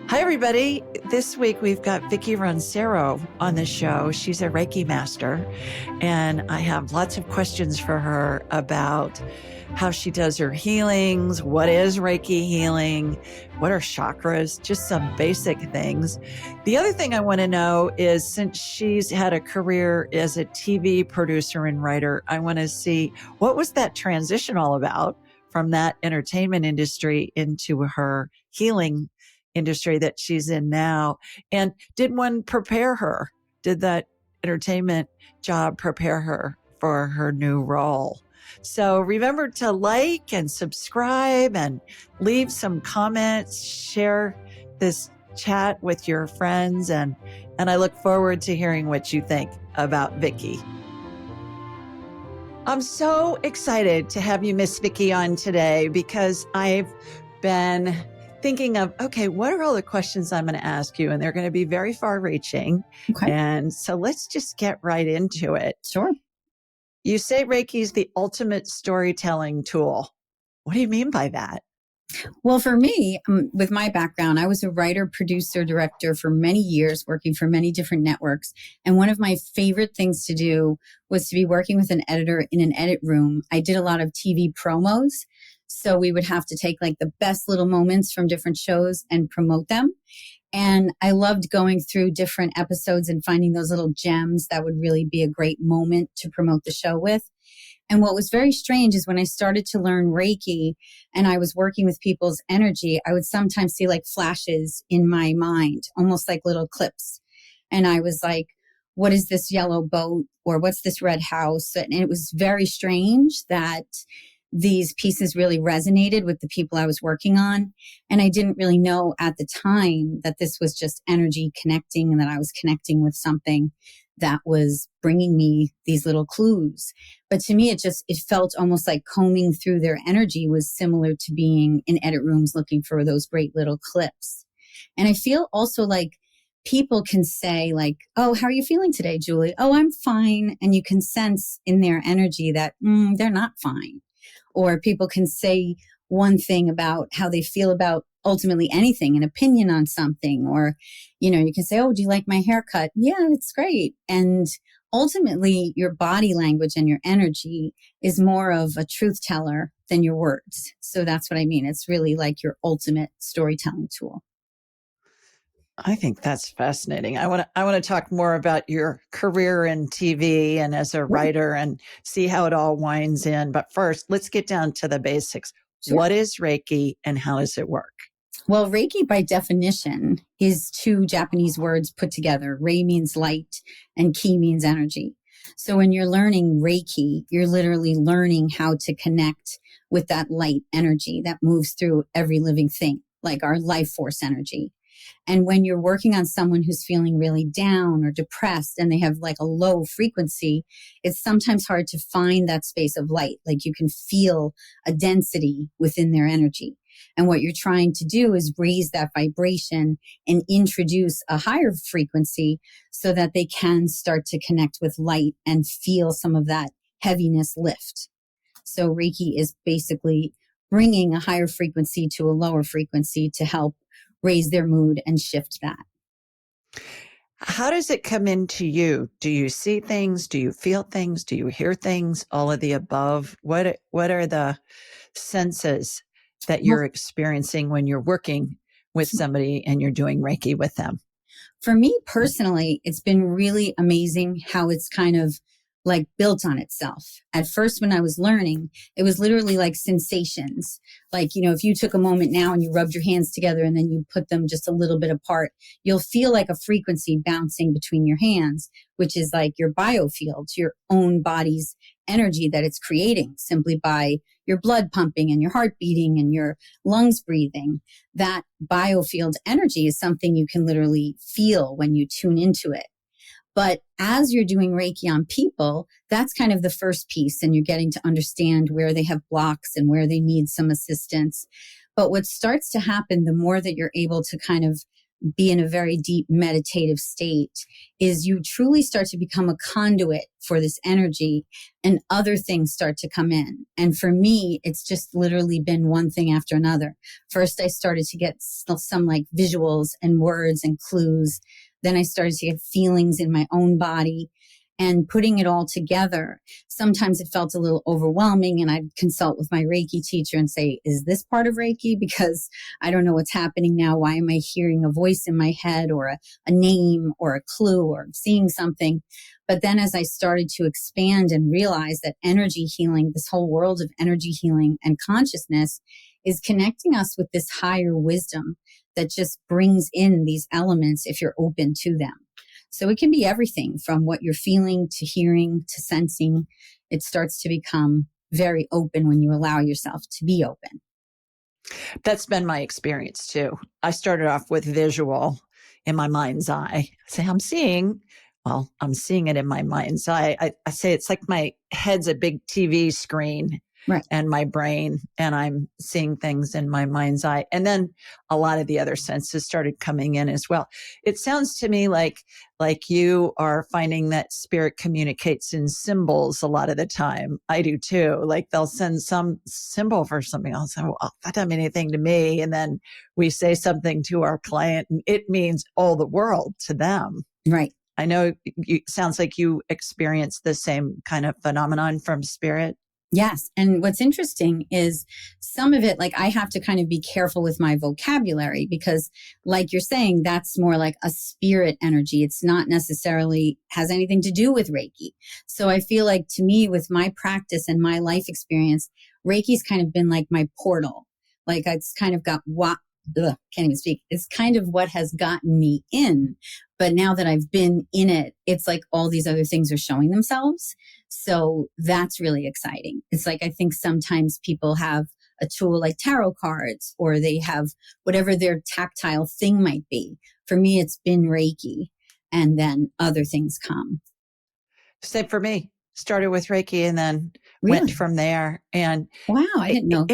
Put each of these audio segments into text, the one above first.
Hi, everybody. This week we've got Vicky Roncero on the show. She's a Reiki Master, and I have lots of questions for her about how she does her healings, what is Reiki healing, what are chakras, just some basic things. The other thing I want to know is, since she's had a career as a TV producer and writer, I want to see, what was that transition all about from that entertainment industry into her healing industry that she's in now? And did one prepare her? Did that entertainment job prepare her for her new role? So remember to like and subscribe and leave some comments, share this chat with your friends, and I look forward to hearing what you think about Vicky. I'm so excited to have you, Miss Vicky, on today, because I've been thinking of, okay, what are all the questions I'm going to ask you? And they're going to be very far reaching. Okay. And so let's just get right into it. Sure. You say Reiki is the ultimate storytelling tool. What do you mean by that? Well, for me, with my background, I was a writer, producer, director for many years, working for many different networks. And one of my favorite things to do was to be working with an editor in an edit room. I did a lot of TV promos. So we would have to take like the best little moments from different shows and promote them. And I loved going through different episodes and finding those little gems that would really be a great moment to promote the show with. And what was very strange is when I started to learn Reiki and I was working with people's energy, I would sometimes see like flashes in my mind, almost like little clips. And I was like, what is this yellow boat? Or what's this red house? And it was very strange that these pieces really resonated with the people I was working on. And I didn't really know at the time that this was just energy connecting and that I was connecting with something that was bringing me these little clues. But to me, it felt almost like combing through their energy was similar to being in edit rooms looking for those great little clips. And I feel also like people can say like, oh, how are you feeling today, Julie? Oh, I'm fine. And you can sense in their energy that they're not fine. Or people can say one thing about how they feel about ultimately anything, an opinion on something. Or, you can say, oh, do you like my haircut? Yeah, it's great. And ultimately, your body language and your energy is more of a truth teller than your words. So that's what I mean. It's really like your ultimate storytelling tool. I think that's fascinating. I want to talk more about your career in TV and as a writer and see how it all winds in. But first, let's get down to the basics. Sure. What is Reiki and how does it work? Well, Reiki by definition is two Japanese words put together. Rei means light and ki means energy. So when you're learning Reiki, you're literally learning how to connect with that light energy that moves through every living thing, like our life force energy. And when you're working on someone who's feeling really down or depressed and they have like a low frequency, it's sometimes hard to find that space of light. Like you can feel a density within their energy. And what you're trying to do is raise that vibration and introduce a higher frequency so that they can start to connect with light and feel some of that heaviness lift. So Reiki is basically bringing a higher frequency to a lower frequency to help raise their mood and shift that. How does it come into you? Do you see things? Do you feel things? Do you hear things? All of the above? What are the senses that you're experiencing when you're working with somebody and you're doing Reiki with them? For me personally, it's been really amazing how it's kind of like built on itself. At first, when I was learning, it was literally like sensations. Like, if you took a moment now and you rubbed your hands together and then you put them just a little bit apart, you'll feel like a frequency bouncing between your hands, which is like your biofields, your own body's energy that it's creating simply by your blood pumping and your heart beating and your lungs breathing. That biofield energy is something you can literally feel when you tune into it. But as you're doing Reiki on people, that's kind of the first piece, and you're getting to understand where they have blocks and where they need some assistance. But what starts to happen, the more that you're able to kind of be in a very deep meditative state is you truly start to become a conduit for this energy and other things start to come in. And for me, it's just literally been one thing after another. First, I started to get some like visuals and words and clues. Then I started to get feelings in my own body. And putting it all together, sometimes it felt a little overwhelming. And I'd consult with my Reiki teacher and say, is this part of Reiki? Because I don't know what's happening now. Why am I hearing a voice in my head or a name or a clue or seeing something? But then as I started to expand and realize that energy healing, this whole world of energy healing and consciousness is connecting us with this higher wisdom that just brings in these elements if you're open to them. So it can be everything from what you're feeling to hearing to sensing. It starts to become very open when you allow yourself to be open. That's been my experience too. I started off with visual in my mind's eye. I'm seeing it in my mind's eye. I say it's like my head's a big TV screen. Right. And my brain, and I'm seeing things in my mind's eye. And then a lot of the other senses started coming in as well. It sounds to me like you are finding that spirit communicates in symbols a lot of the time. I do too. Like they'll send some symbol for something else. Well, that doesn't mean anything to me. And then we say something to our client and it means all the world to them. Right. I know it sounds like you experience the same kind of phenomenon from spirit. Yes. And what's interesting is some of it, like I have to kind of be careful with my vocabulary because like you're saying, that's more like a spirit energy. It's not necessarily has anything to do with Reiki. So I feel like to me with my practice and my life experience, Reiki's kind of been like my portal. Like it's kind of got can't even speak. It's kind of what has gotten me in. But now that I've been in it, it's like all these other things are showing themselves. So that's really exciting. It's like, I think sometimes people have a tool like tarot cards or they have whatever their tactile thing might be. For me, it's been Reiki and then other things come. Same for me. Started with Reiki and then went from there. And wow, I didn't know.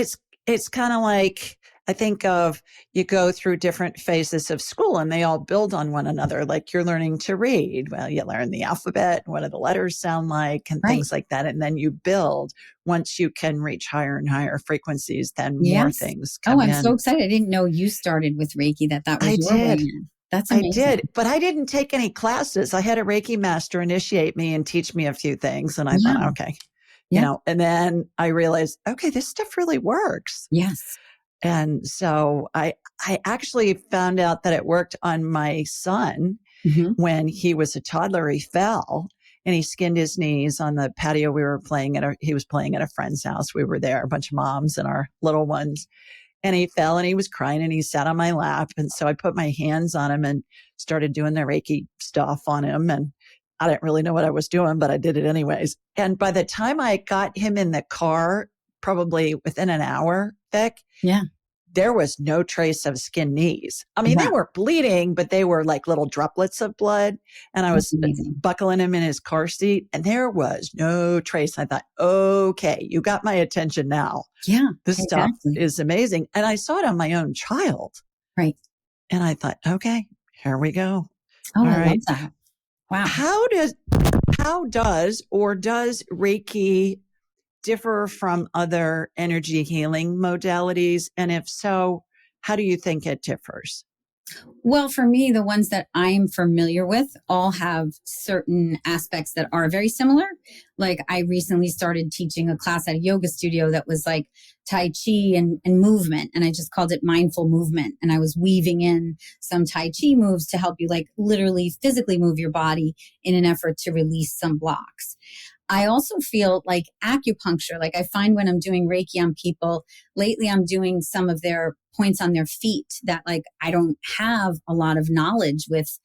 It's kind of like, I think of you go through different phases of school and they all build on one another. Like you're learning to read. Well, you learn the alphabet, what do the letters sound like and things like that. And then you build. Once you can reach higher and higher frequencies, then more things come in. I'm so excited. I didn't know you started with Reiki, that was your way in. That's amazing. I did, but I didn't take any classes. I had a Reiki master initiate me and teach me a few things. And I thought, okay, you know, and then I realized, okay, this stuff really works. Yes. And so I actually found out that it worked on my son when he was a toddler. He fell and he skinned his knees on the patio. He was playing at a friend's house. We were there, a bunch of moms and our little ones. And he fell and he was crying and he sat on my lap. And so I put my hands on him and started doing the Reiki stuff on him. And I didn't really know what I was doing, but I did it anyways. And by the time I got him in the car, probably within an hour, Vic, there was no trace of skinned knees. I mean, they were bleeding, but they were like little droplets of blood. And I was buckling him in his car seat and there was no trace. I thought, okay, you got my attention now. Yeah. This stuff is amazing. And I saw it on my own child. Right. And I thought, okay, here we go. Oh, I love that. Wow. How does Reiki differ from other energy healing modalities? And if so, how do you think it differs? Well, for me, the ones that I'm familiar with all have certain aspects that are very similar. Like I recently started teaching a class at a yoga studio that was like Tai Chi and movement. And I just called it mindful movement. And I was weaving in some Tai Chi moves to help you like literally physically move your body in an effort to release some blocks. I also feel like acupuncture, like I find when I'm doing Reiki on people, lately I'm doing some of their points on their feet that like I don't have a lot of knowledge with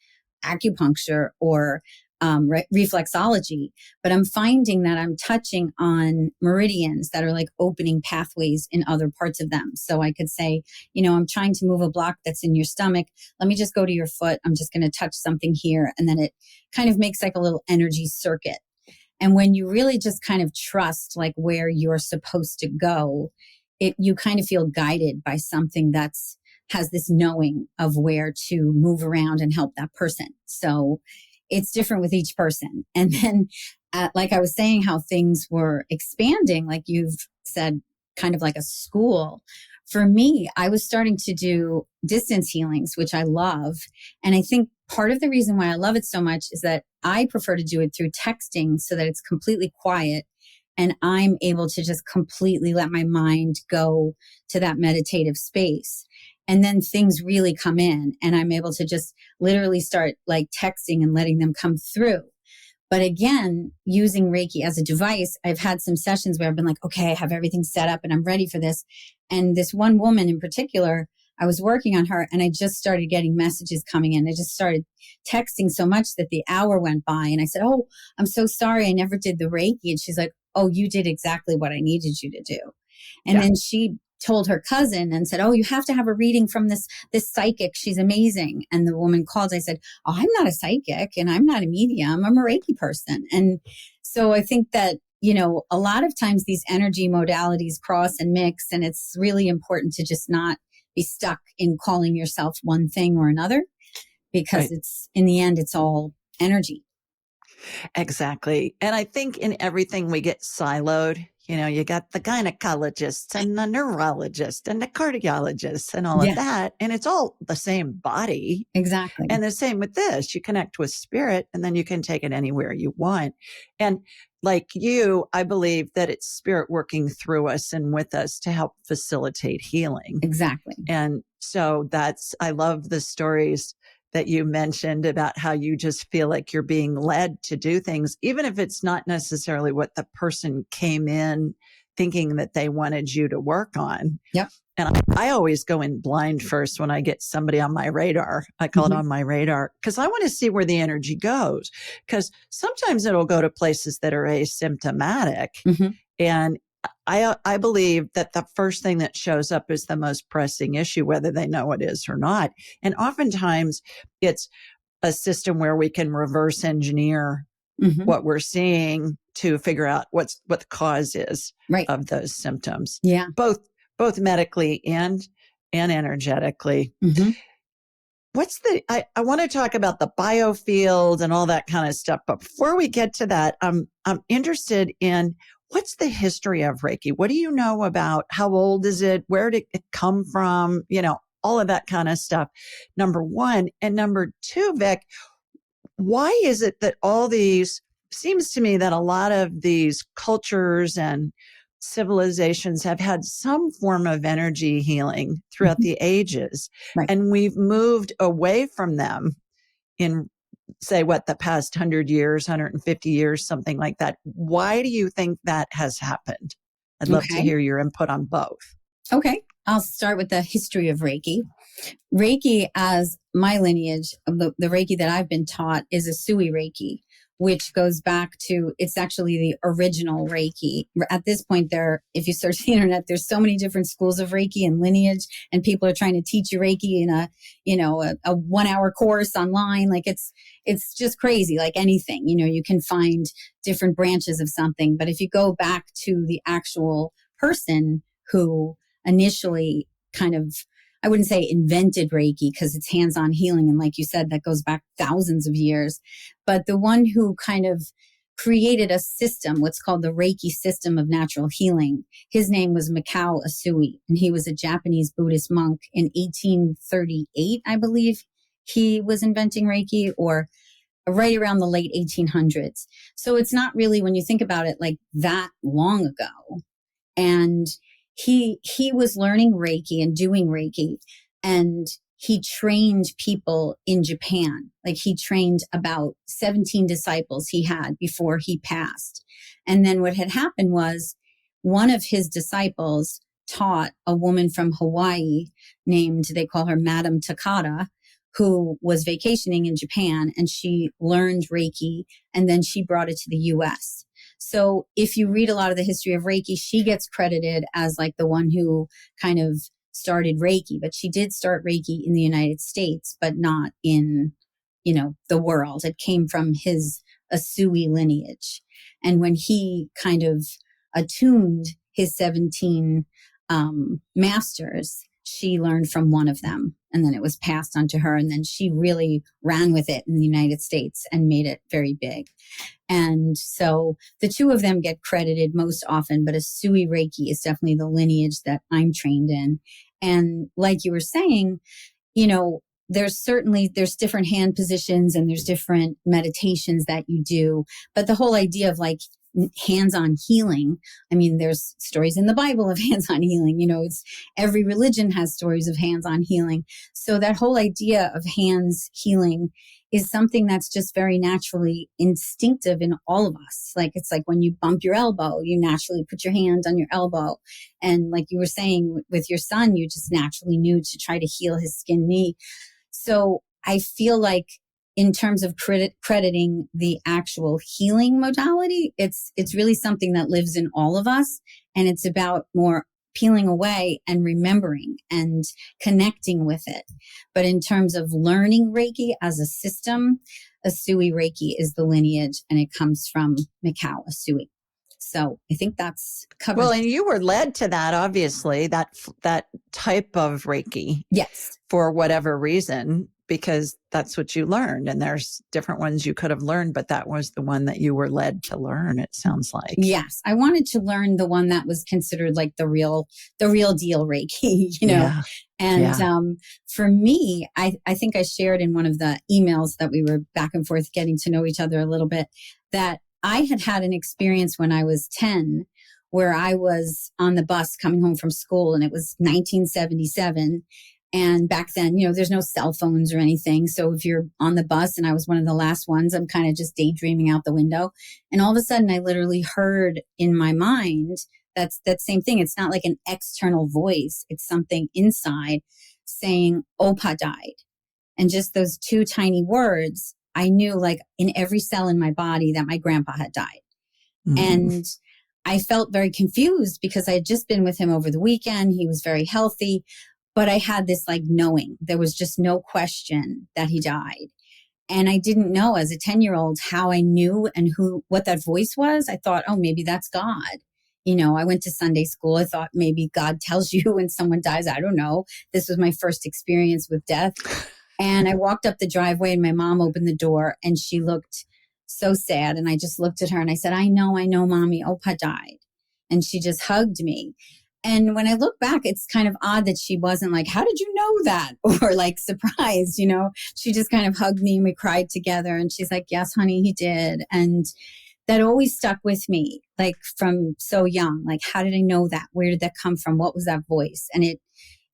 acupuncture or reflexology, but I'm finding that I'm touching on meridians that are like opening pathways in other parts of them. So I could say, you know, I'm trying to move a block that's in your stomach. Let me just go to your foot. I'm just going to touch something here. And then it kind of makes like a little energy circuit. And when you really just kind of trust like where you're supposed to go, you kind of feel guided by something that's has this knowing of where to move around and help that person. So it's different with each person. And then, like I was saying, how things were expanding, like you've said, kind of like a school. For me, I was starting to do distance healings, which I love. And I think part of the reason why I love it so much is that I prefer to do it through texting so that it's completely quiet and I'm able to just completely let my mind go to that meditative space. And then things really come in and I'm able to just literally start like texting and letting them come through. But again, using Reiki as a device, I've had some sessions where I've been like, okay, I have everything set up and I'm ready for this. And this one woman in particular, I was working on her and I just started getting messages coming in. I just started texting so much that the hour went by and I said, oh, I'm so sorry. I never did the Reiki. And she's like, oh, you did exactly what I needed you to do. And then she told her cousin and said, oh, you have to have a reading from this psychic. She's amazing. And the woman called. I said, oh, I'm not a psychic and I'm not a medium. I'm a Reiki person. And so I think that, you know, a lot of times these energy modalities cross and mix, and it's really important to just not be stuck in calling yourself one thing or another, because it's, in the end, it's all energy. Exactly. And I think in everything we get siloed. You know, you got the gynecologists and the neurologist and the cardiologist and all of that. And it's all the same body. Exactly. And the same with this. You connect with spirit and then you can take it anywhere you want. And like you, I believe that it's spirit working through us and with us to help facilitate healing. Exactly. And so I love the stories that you mentioned about how you just feel like you're being led to do things, even if it's not necessarily what the person came in thinking that they wanted you to work on. Yep. And I always go in blind first when I get somebody on my radar. I call it on my radar because I want to see where the energy goes. Because sometimes it'll go to places that are asymptomatic. And I believe that the first thing that shows up is the most pressing issue, whether they know it is or not. And oftentimes it's a system where we can reverse engineer what we're seeing to figure out what the cause is of those symptoms. Yeah. Both medically and energetically. I want to talk about the biofields and all that kind of stuff. But before we get to that, I'm interested in what's the history of Reiki? What do you know about how old is it? Where did it come from? You know, all of that kind of stuff. Number one. And number two, Vic, why is it that seems to me that a lot of these cultures and civilizations have had some form of energy healing throughout the ages. And we've moved away from them in, say, the past 100 years, 150 years, something like that. Why do you think that has happened? I'd love to hear your input on both. Okay. I'll start with the history of Reiki. Reiki, as my lineage, the Reiki that I've been taught is a Sui Reiki, which goes back to, it's actually the original Reiki. At this point, if you search the internet, there's so many different schools of Reiki and lineage, and people are trying to teach you Reiki in a 1-hour course online. Like it's just crazy, like anything, you can find different branches of something. But if you go back to the actual person who initially kind of, I wouldn't say invented Reiki because it's hands-on healing. And like you said, that goes back thousands of years. But the one who kind of created a system, what's called the Reiki system of natural healing, his name was Mikao Usui, and he was a Japanese Buddhist monk in 1838, I believe. He was inventing Reiki, or right around the late 1800s. So it's not really, when you think about it, like that long ago. And he was learning Reiki and doing Reiki, and he trained people in Japan. Like he trained about 17 disciples he had before he passed. And then what had happened was one of his disciples taught a woman from Hawaii they call her Madame Takata, who was vacationing in Japan, and she learned Reiki, and then she brought it to the US. So if you read a lot of the history of Reiki, she gets credited as like the one who kind of started Reiki, but she did start Reiki in the United States, but not in, the world. It came from his Usui lineage. And when he kind of attuned his 17 masters, she learned from one of them, and then it was passed on to her. And then she really ran with it in the United States and made it very big. And so the two of them get credited most often, but Asui Reiki is definitely the lineage that I'm trained in. And like you were saying, you know, there's different hand positions and there's different meditations that you do. But the whole idea of like hands-on healing, I mean, there's stories in the Bible of hands-on healing. You know, it's every religion has stories of hands-on healing. So that whole idea of hands healing is something that's just very naturally instinctive in all of us. Like, it's like when you bump your elbow, you naturally put your hand on your elbow. And like you were saying with your son, you just naturally knew to try to heal his skin knee. So I feel like in terms of crediting the actual healing modality, it's really something that lives in all of us. And it's about more peeling away and remembering and connecting with it. But in terms of learning Reiki as a system, Asui Reiki is the lineage, and it comes from Mikao Asui. So I think that's covered. Well, and you were led to that, obviously, that type of Reiki. Yes. For whatever reason, because that's what you learned. And there's different ones you could have learned, but that was the one that you were led to learn, it sounds like. Yes. I wanted to learn the one that was considered like the real deal Reiki, you know? Yeah. And for me, I think I shared in one of the emails that we were back and forth getting to know each other a little bit, that I had an experience when I was 10 where I was on the bus coming home from school, and it was 1977. And back then, you know, there's no cell phones or anything. So if you're on the bus, and I was one of the last ones, I'm kind of just daydreaming out the window. And all of a sudden I literally heard in my mind, that's that same thing. It's not like an external voice. It's something inside saying, Opa died. And just those two tiny words, I knew like in every cell in my body that my grandpa had died. And I felt very confused because I had just been with him over the weekend. He was very healthy. But I had this like knowing, there was just no question that he died. And I didn't know as a 10-year-old how I knew and what that voice was. I thought, oh, maybe that's God. You know, I went to Sunday school. I thought maybe God tells you when someone dies. I don't know. This was my first experience with death. And I walked up the driveway and my mom opened the door and she looked so sad. And I just looked at her and I said, I know, Mommy, Opa died. And she just hugged me. And when I look back, it's kind of odd that she wasn't like, how did you know that? Or like surprised, you know, she just kind of hugged me and we cried together. And she's like, yes, honey, he did. And that always stuck with me, like from so young. Like, how did I know that? Where did that come from? What was that voice? And it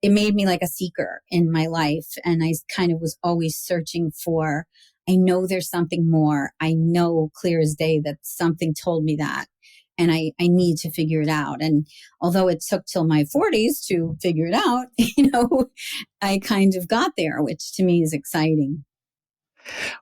made me like a seeker in my life. And I kind of was always searching for, I know there's something more. I know clear as day that something told me that. And I need to figure it out. And although it took till my 40s to figure it out, you know, I kind of got there, which to me is exciting.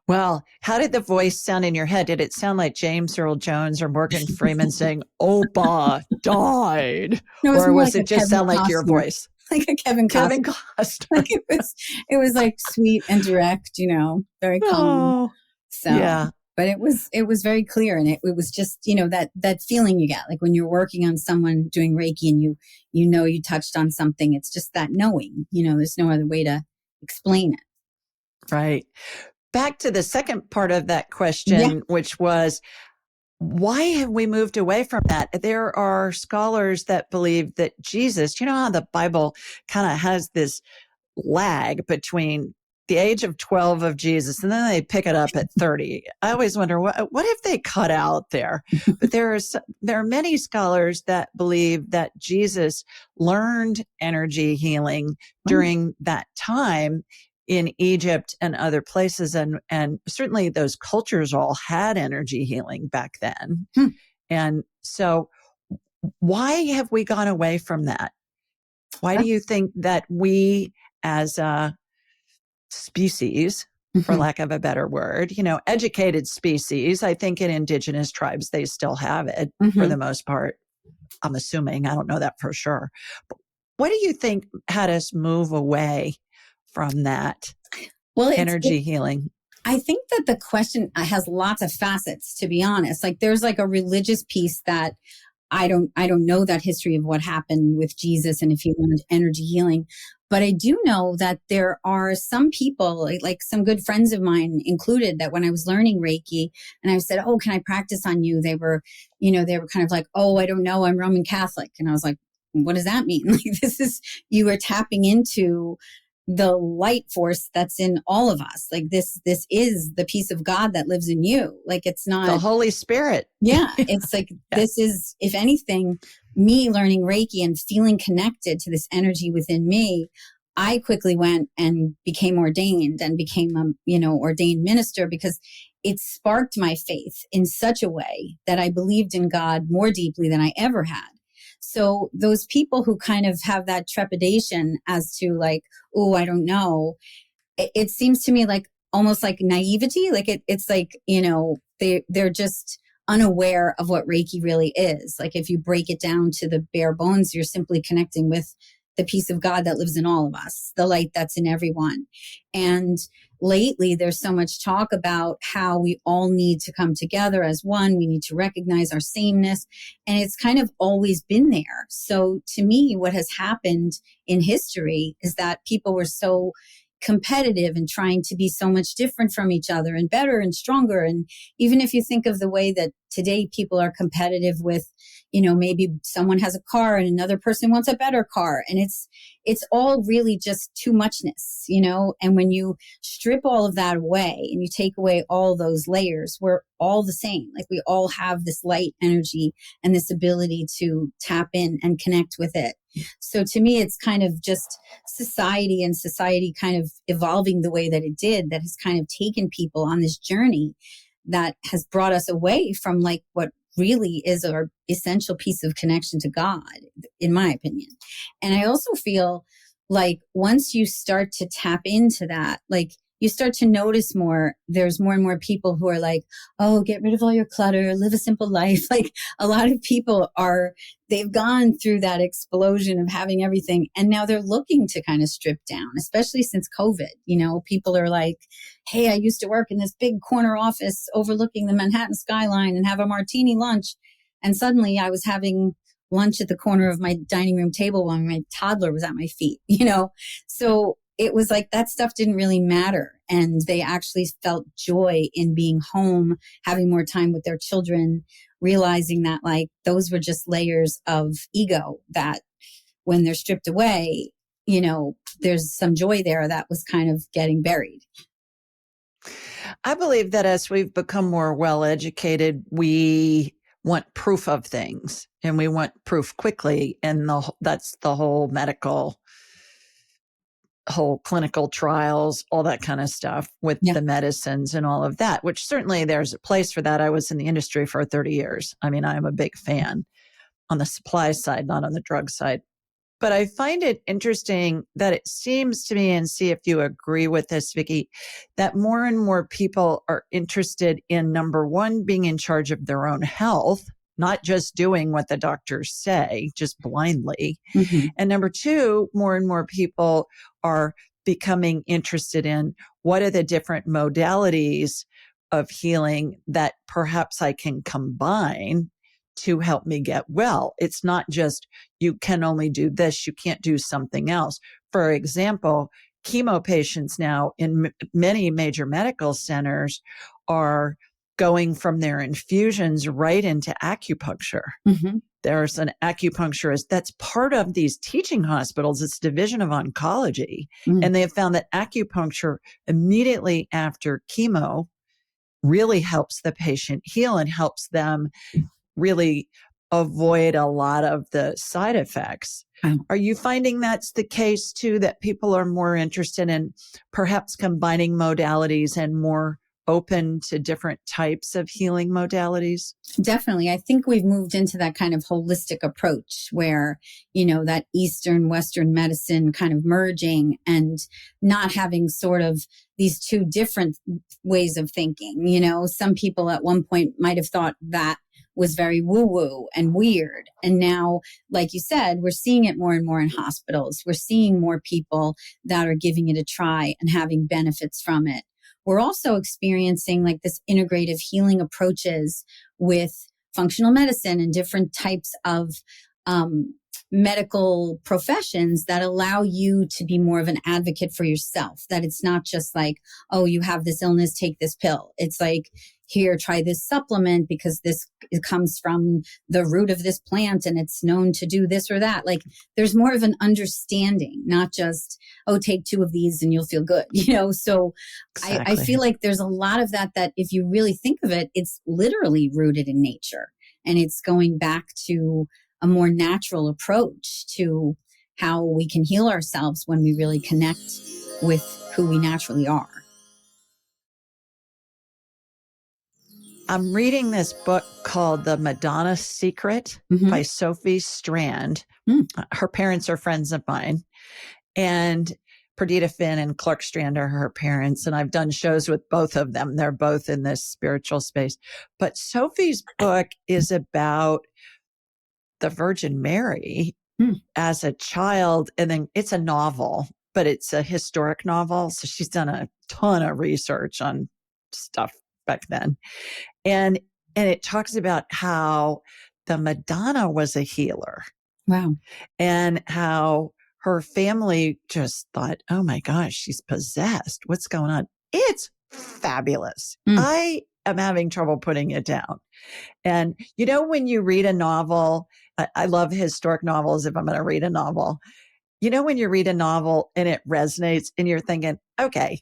Well, how did the voice sound in your head? Did it sound like James Earl Jones or Morgan Freeman saying, Opa died? No, or was like it just sound like your voice? Like a Kevin Costner. Like it was like sweet and direct, you know, very calm. So yeah. But it was very clear, and it was just, you know, that feeling you get like when you're working on someone doing Reiki and you know you touched on something. It's just that knowing, you know, there's no other way to explain it. Right. Back to the second part of that question, which was, why have we moved away from that? There are scholars that believe that Jesus, you know how the Bible kind of has this lag between the age of 12 of Jesus, and then they pick it up at 30. I always wonder, what if they cut out there? But there are many scholars that believe that Jesus learned energy healing during that time in Egypt and other places. And certainly those cultures all had energy healing back then. And so why have we gone away from that? Why do you think that we as a species, for lack of a better word, you know, educated species, I think in indigenous tribes, they still have it for the most part. I'm assuming, I don't know that for sure. But what do you think had us move away from that energy healing? I think that the question has lots of facets, to be honest. Like there's like a religious piece that I don't know that history of what happened with Jesus and if he wanted energy healing, but I do know that there are some people, like some good friends of mine included, that when I was learning Reiki and I said, "Oh, can I practice on you?" They were kind of like, "Oh, I don't know, I'm Roman Catholic." And I was like, "What does that mean?" Like, you are tapping into the light force that's in all of us. Like, this is the peace of God that lives in you. Like, it's not the Holy Spirit. Yeah, it's like, Yeah. this is, if anything, me learning Reiki and feeling connected to this energy within me. I quickly went and became ordained and became a, ordained minister, because it sparked my faith in such a way that I believed in God more deeply than I ever had. So those people who kind of have that trepidation as to like, oh, I don't know, it seems to me like almost like naivety. Like it's like, they're just unaware of what Reiki really is. Like, if you break it down to the bare bones, you're simply connecting with the peace of God that lives in all of us, the light that's in everyone. And lately, there's so much talk about how we all need to come together as one. We need to recognize our sameness. And it's kind of always been there. So to me, what has happened in history is that people were so competitive and trying to be so much different from each other and better and stronger. And even if you think of the way that today people are competitive with, maybe someone has a car and another person wants a better car. And it's all really just too muchness, and when you strip all of that away and you take away all those layers, we're all the same. Like, we all have this light energy and this ability to tap in and connect with it. So to me, it's kind of just society kind of evolving the way that it did, that has kind of taken people on this journey that has brought us away from like what really is our essential piece of connection to God, in my opinion. And I also feel like once you start to tap into that, like, you start to notice more, there's more and more people who are like, oh, get rid of all your clutter, live a simple life. Like, a lot of people they've gone through that explosion of having everything. And now they're looking to kind of strip down, especially since COVID. People are like, hey, I used to work in this big corner office overlooking the Manhattan skyline and have a martini lunch. And suddenly I was having lunch at the corner of my dining room table while my toddler was at my feet, So it was like that stuff didn't really matter. And they actually felt joy in being home, having more time with their children, realizing that like those were just layers of ego that when they're stripped away, there's some joy there that was kind of getting buried. I believe that as we've become more well-educated, we want proof of things, and we want proof quickly. And that's the whole whole clinical trials, all that kind of stuff with the medicines and all of that, which certainly there's a place for that. I was in the industry for 30 years. I mean, I'm a big fan on the supply side, not on the drug side. But I find it interesting that it seems to me, and see if you agree with this, Vicky, that more and more people are interested in, number one, being in charge of their own health, not just doing what the doctors say, just blindly. Mm-hmm. And number two, more and more people are becoming interested in what are the different modalities of healing that perhaps I can combine to help me get well. It's not just, you can only do this, you can't do something else. For example, chemo patients now in many major medical centers are going from their infusions right into acupuncture. Mm-hmm. There's an acupuncturist that's part of these teaching hospitals. It's division of oncology. Mm-hmm. And they have found that acupuncture immediately after chemo really helps the patient heal and helps them really avoid a lot of the side effects. Are you finding that's the case too, that people are more interested in perhaps combining modalities and more open to different types of healing modalities? Definitely. I think we've moved into that kind of holistic approach where, that Eastern, Western medicine kind of merging and not having sort of these two different ways of thinking. Some people at one point might have thought that was very woo-woo and weird. And now, like you said, we're seeing it more and more in hospitals. We're seeing more people that are giving it a try and having benefits from it. We're also experiencing like this integrative healing approaches with functional medicine and different types of medical professions that allow you to be more of an advocate for yourself. That it's not just like, oh, you have this illness, take this pill. It's like, here, try this supplement because it comes from the root of this plant and it's known to do this or that. Like, there's more of an understanding, not just, oh, take 2 of these and you'll feel good, So Exactly. I feel like there's a lot of that if you really think of it, it's literally rooted in nature, and it's going back to a more natural approach to how we can heal ourselves when we really connect with who we naturally are. I'm reading this book called The Madonna Secret by Sophie Strand. Her parents are friends of mine, and Perdita Finn and Clark Strand are her parents. And I've done shows with both of them. They're both in this spiritual space. But Sophie's book is about the Virgin Mary as a child. And then it's a novel, but it's a historic novel. So she's done a ton of research on stuff back then. And it talks about how the Madonna was a healer. Wow. And how her family just thought, oh my gosh, she's possessed. What's going on? It's fabulous. I am having trouble putting it down. And when you read a novel, I love historic novels if I'm going to read a novel. When you read a novel and it resonates and you're thinking, okay,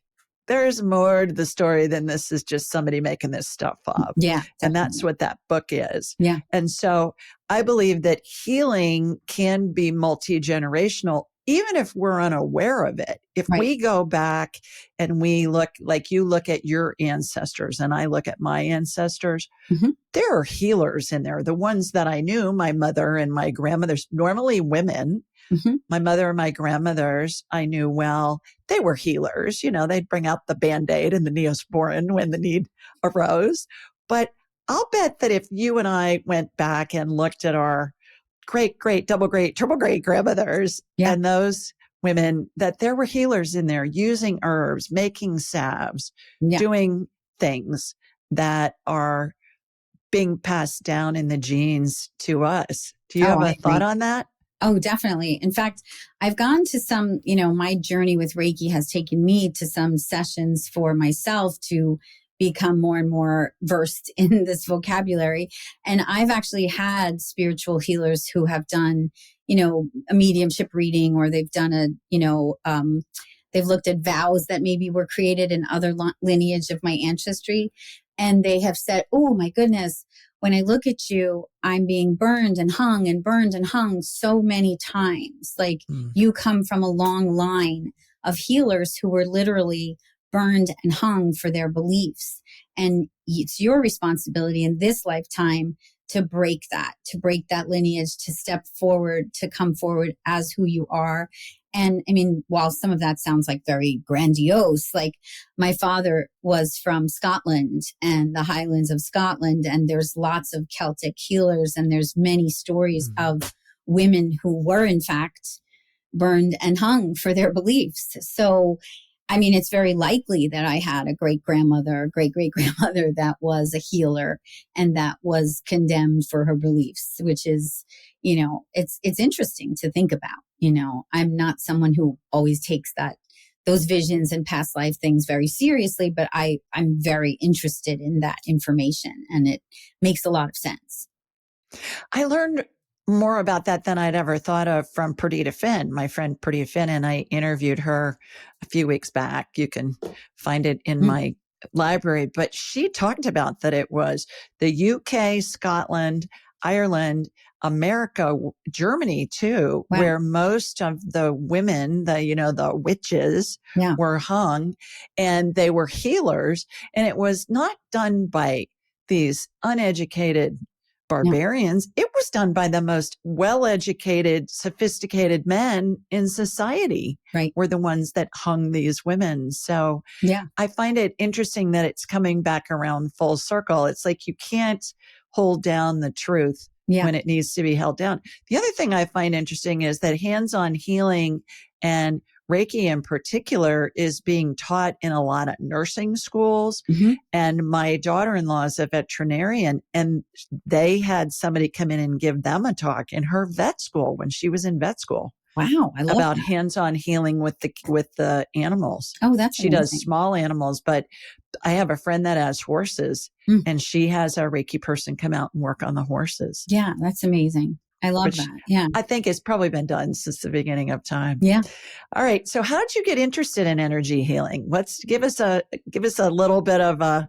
there's more to the story than this is just somebody making this stuff up. Yeah. Definitely. And that's what that book is. Yeah. And so I believe that healing can be multi-generational, even if we're unaware of it. If we go back and we look, like you look at your ancestors and I look at my ancestors, there are healers in there. The ones that I knew, my mother and my grandmothers, normally women. My mother and my grandmothers, I knew well, they were healers. They'd bring out the Band-Aid and the Neosporin when the need arose. But I'll bet that if you and I went back and looked at our great, double great, triple great grandmothers and those women, that there were healers in there using herbs, making salves, doing things that are being passed down in the genes to us. Do you have a thought on that? Oh, definitely. In fact, I've gone to some, my journey with Reiki has taken me to some sessions for myself to become more and more versed in this vocabulary. And I've actually had spiritual healers who have done, a mediumship reading, or they've done they've looked at vows that maybe were created in other lineage of my ancestry. And they have said, oh my goodness, when I look at you, I'm being burned and hung so many times. Like you come from a long line of healers who were literally burned and hung for their beliefs. And it's your responsibility in this lifetime to break that lineage, to step forward, to come forward as who you are. And I mean, while some of that sounds like very grandiose, like my father was from Scotland and the Highlands of Scotland, and there's lots of Celtic healers, and there's many stories of women who were in fact burned and hung for their beliefs. So, I mean, it's very likely that I had a great grandmother that was a healer and that was condemned for her beliefs, which is, it's interesting to think about. I'm not someone who always takes those visions and past life things very seriously, but I'm very interested in that information, and it makes a lot of sense. I learned more about that than I'd ever thought of from Perdita Finn, my friend Perdita Finn, and I interviewed her a few weeks back. You can find it in my library, but she talked about that it was the UK, Scotland, Ireland, America, Germany too, where most of the women, the witches were hung, and they were healers. And it was not done by these uneducated barbarians. It was done by the most well-educated, sophisticated men in society were the ones that hung these women. So I find it interesting that it's coming back around full circle. It's like you can't hold down the truth when it needs to be held down. The other thing I find interesting is that hands-on healing and Reiki in particular is being taught in a lot of nursing schools. Mm-hmm. And my daughter-in-law is a veterinarian, and they had somebody come in and give them a talk in her vet school when she was in vet school. Wow, I love about that. hands-on healing with the animals. Oh, that's She amazing. does small animals, but I have a friend that has horses, and she has a Reiki person come out and work on the horses. Yeah, that's amazing. I love that. Yeah. I think it's probably been done since the beginning of time. Yeah. All right. So how did you get interested in energy healing? Give us a little bit of a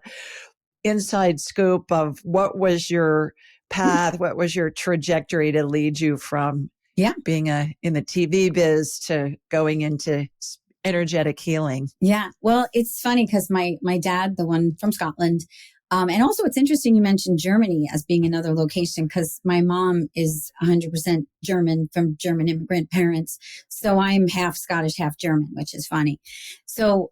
inside scoop of what was your path, what was your trajectory to lead you from being in the TV biz to going into energetic healing. Yeah. Well, it's funny because my dad, the one from Scotland, and also it's interesting you mentioned Germany as being another location because my mom is 100% German from German immigrant parents. So I'm half Scottish, half German, which is funny. So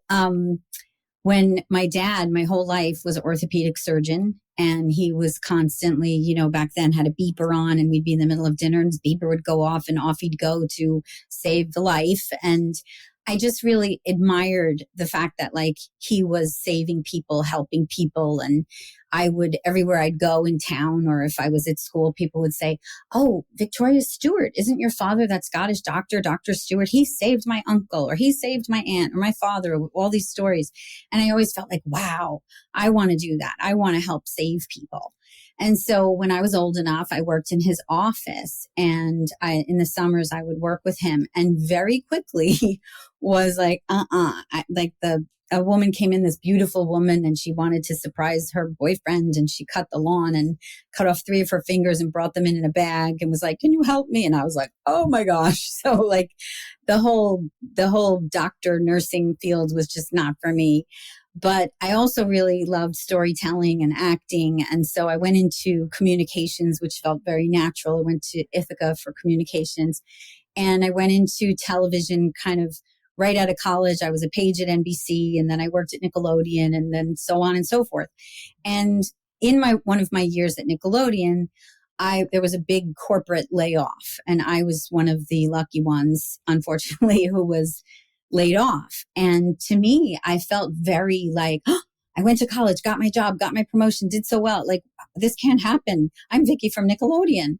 when my dad, my whole life, was an orthopedic surgeon, and he was constantly, back then had a beeper on, and we'd be in the middle of dinner and his beeper would go off and off he'd go to save the life. And I just really admired the fact that he was saving people, helping people. And I would, everywhere I'd go in town or if I was at school, people would say, "Oh, Victoria Stewart, isn't your father that Scottish doctor, Dr. Stewart? He saved my uncle, or he saved my aunt or my father," all these stories. And I always felt like, wow, I want to do that. I want to help save people. And so when I was old enough, I worked in his office, and in the summers I would work with him, and very quickly was like, a woman came in, this beautiful woman, and she wanted to surprise her boyfriend, and she cut the lawn and cut off 3 of her fingers and brought them in a bag and was like, "Can you help me?" And I was like, oh my gosh. So the whole doctor nursing field was just not for me. But I also really loved storytelling and acting. And so I went into communications, which felt very natural. I went to Ithaca for communications, and I went into television kind of right out of college. I was a page at NBC, and then I worked at Nickelodeon, and then so on and so forth. And in one of my years at Nickelodeon, there was a big corporate layoff, and I was one of the lucky ones, unfortunately, who was laid off. And to me, I felt very like, oh, I went to college, got my job, got my promotion, did so well. Like, this can't happen. I'm Vicky from Nickelodeon.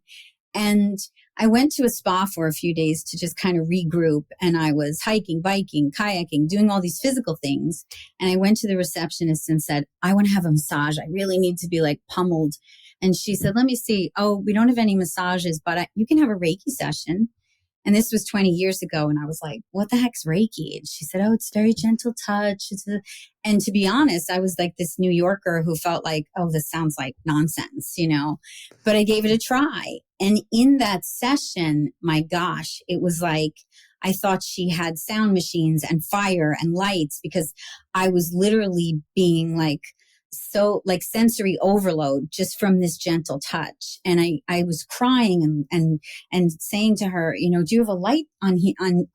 And I went to a spa for a few days to just kind of regroup. And I was hiking, biking, kayaking, doing all these physical things. And I went to the receptionist and said, "I want to have a massage. I really need to be pummeled." And she said, "Let me see. Oh, we don't have any massages, but you can have a Reiki session." And this was 20 years ago. And I was like, "What the heck's Reiki?" And she said, "Oh, it's very gentle touch." And to be honest, I was like this New Yorker who felt like, "Oh, this sounds like nonsense, but I gave it a try. And in that session, my gosh, it was like, I thought she had sound machines and fire and lights, because I was literally being so sensory overload just from this gentle touch. And I was crying and saying to her, "Do you have a light on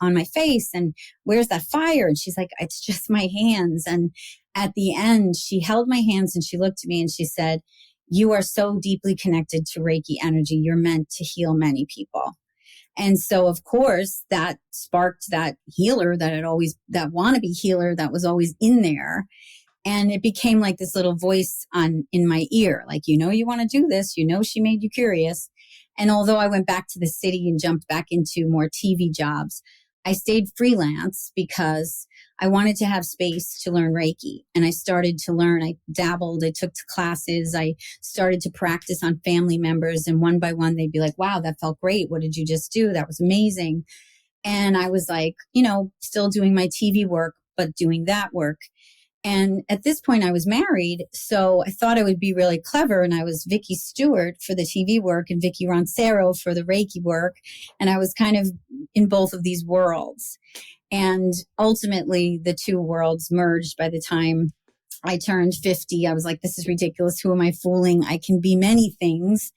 my face? And where's that fire?" And she's like, "It's just my hands." And at the end, she held my hands and she looked at me and she said, "You are so deeply connected to Reiki energy. You're meant to heal many people." And so, of course, that sparked that healer that wannabe healer that was always in there. And it became like this little voice in my ear, like, you want to do this, she made you curious. And although I went back to the city and jumped back into more TV jobs, I stayed freelance because I wanted to have space to learn Reiki. And I started to learn, I dabbled, I took classes, I started to practice on family members. And one by one, they'd be like, "Wow, that felt great. What did you just do? That was amazing." And I was like, still doing my TV work, but doing that work. And at this point, I was married, so I thought I would be really clever. And I was Vicky Stewart for the TV work and Vicky Roncero for the Reiki work. And I was kind of in both of these worlds. And ultimately, the two worlds merged by the time I turned 50. I was like, this is ridiculous. Who am I fooling? I can be many things.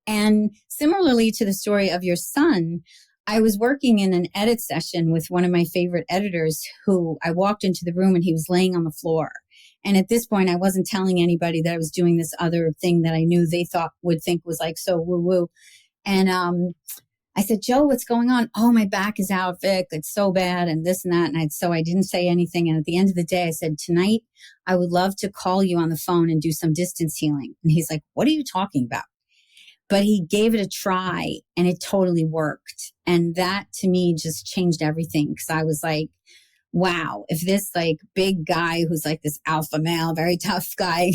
And similarly to the story of your son, I was working in an edit session with one of my favorite editors who I walked into the room and he was laying on the floor. And at this point, I wasn't telling anybody that I was doing this other thing that I knew they would think was so woo woo. And I said, Joe, what's going on? Oh, my back is out, Vic. It's so bad and this and that. And so I didn't say anything. And at the end of the day, I said, tonight, I would love to call you on the phone and do some distance healing. And he's like, what are you talking about? But he gave it a try and it totally worked. And that to me just changed everything. Cause I was like, wow, if this like big guy who's like this alpha male, very tough guy,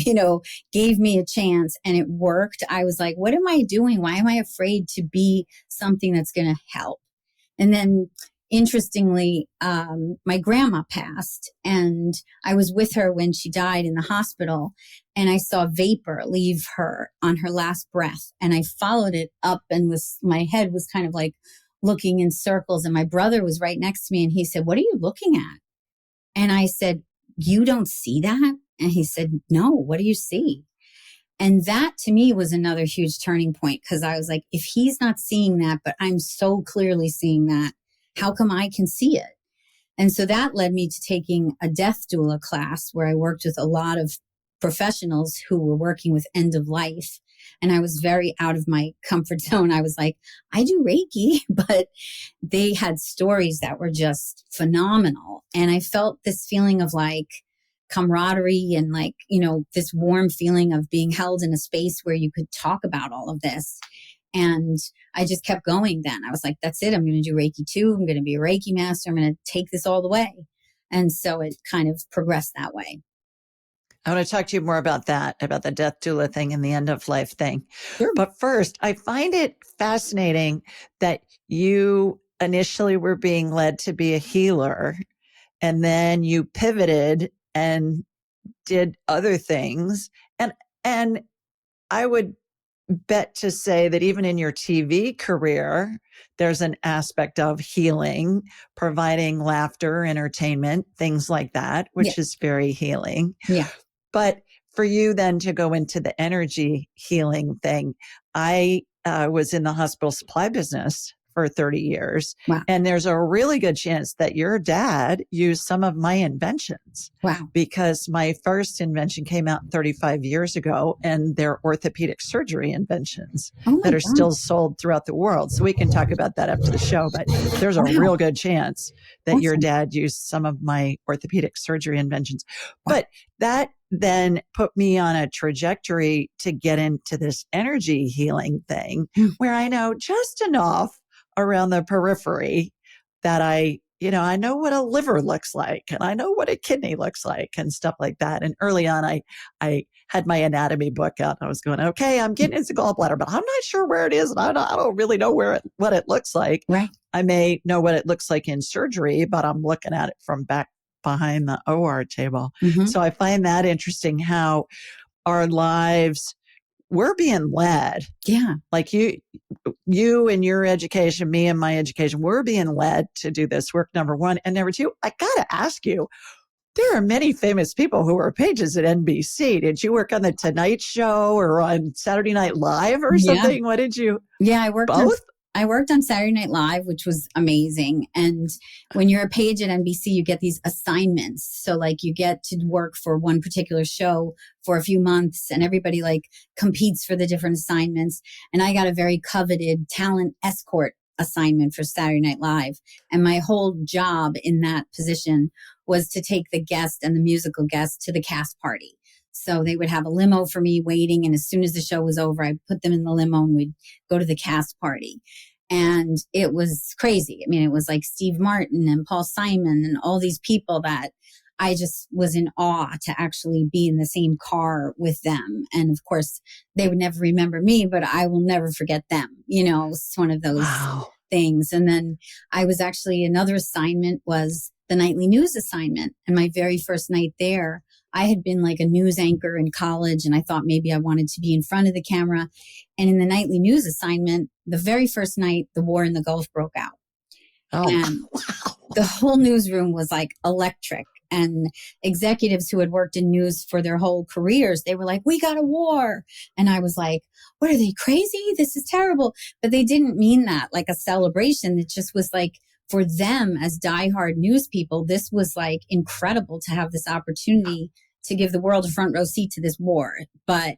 gave me a chance and it worked. I was like, what am I doing? Why am I afraid to be something that's going to help? And then interestingly, my grandma passed and I was with her when she died in the hospital and I saw vapor leave her on her last breath. And I followed it up and my head was kind of like looking in circles. And my brother was right next to me and he said, what are you looking at? And I said, you don't see that? And he said, no, what do you see? And that to me was another huge turning point because I was like, if he's not seeing that, but I'm so clearly seeing that, how come I can see it? And so that led me to taking a death doula class where I worked with a lot of professionals who were working with end of life. And I was very out of my comfort zone. I was like, I do Reiki, but they had stories that were just phenomenal. And I felt this feeling of like camaraderie and like, this warm feeling of being held in a space where you could talk about all of this. And I just kept going then. I was like, that's it. I'm going to do Reiki 2. I'm going to be a Reiki master. I'm going to take this all the way. And so it kind of progressed that way. I want to talk to you more about that, about the death doula thing and the end of life thing. Sure. But first, I find it fascinating that you initially were being led to be a healer and then you pivoted and did other things. And I would bet to say that even in your TV career, there's an aspect of healing, providing laughter, entertainment, things like that, which is very healing. Yeah. But for you then to go into the energy healing thing, I was in the hospital supply business for 30 years. Wow. And there's a really good chance that your dad used some of my inventions. Wow. Because my first invention came out 35 years ago and they're orthopedic surgery inventions that are still sold throughout the world. So we can talk about that after the show, but there's a real good chance that your dad used some of my orthopedic surgery inventions. But that then put me on a trajectory to get into this energy healing thing where I know just enough around the periphery that I know what a liver looks like and I know what a kidney looks like and stuff like that. And early on, I had my anatomy book out. And I was going, okay, I'm getting into gallbladder, but I'm not sure where it is. And I don't really know what it looks like. Right. I may know what it looks like in surgery, but I'm looking at it from back behind the OR table. Mm-hmm. So I find that interesting how our lives, we're being led. Yeah. Like you and your education, me and my education, we're being led to do this work, number one. And number two, I got to ask you, there are many famous people who were pages at NBC. Did you work on the Tonight Show or on Saturday Night Live or something? What did you? Yeah, I worked both. I worked on Saturday Night Live, which was amazing. And when you're a page at NBC, you get these assignments. So like you get to work for one particular show for a few months and everybody like competes for the different assignments. And I got a very coveted talent escort assignment for Saturday Night Live. And my whole job in that position was to take the guest and the musical guest to the cast party. So they would have a limo for me waiting. And as soon as the show was over, I'd put them in the limo and we'd go to the cast party. And it was crazy. I mean, it was like Steve Martin and Paul Simon and all these people that I just was in awe to actually be in the same car with them. And of course, they would never remember me, but I will never forget them. It's one of those things. And then I was actually, another assignment was the nightly news assignment. And my very first night there, I had been like a news anchor in college and I thought maybe I wanted to be in front of the camera. And in the nightly news assignment, the very first night, the war in the Gulf broke out. And the whole newsroom was like electric. And executives who had worked in news for their whole careers, they were like, we got a war. And I was like, what are they, crazy? This is terrible. But they didn't mean that like a celebration. It just was like, for them as diehard news people, this was like incredible to have this opportunity to give the world a front row seat to this war. But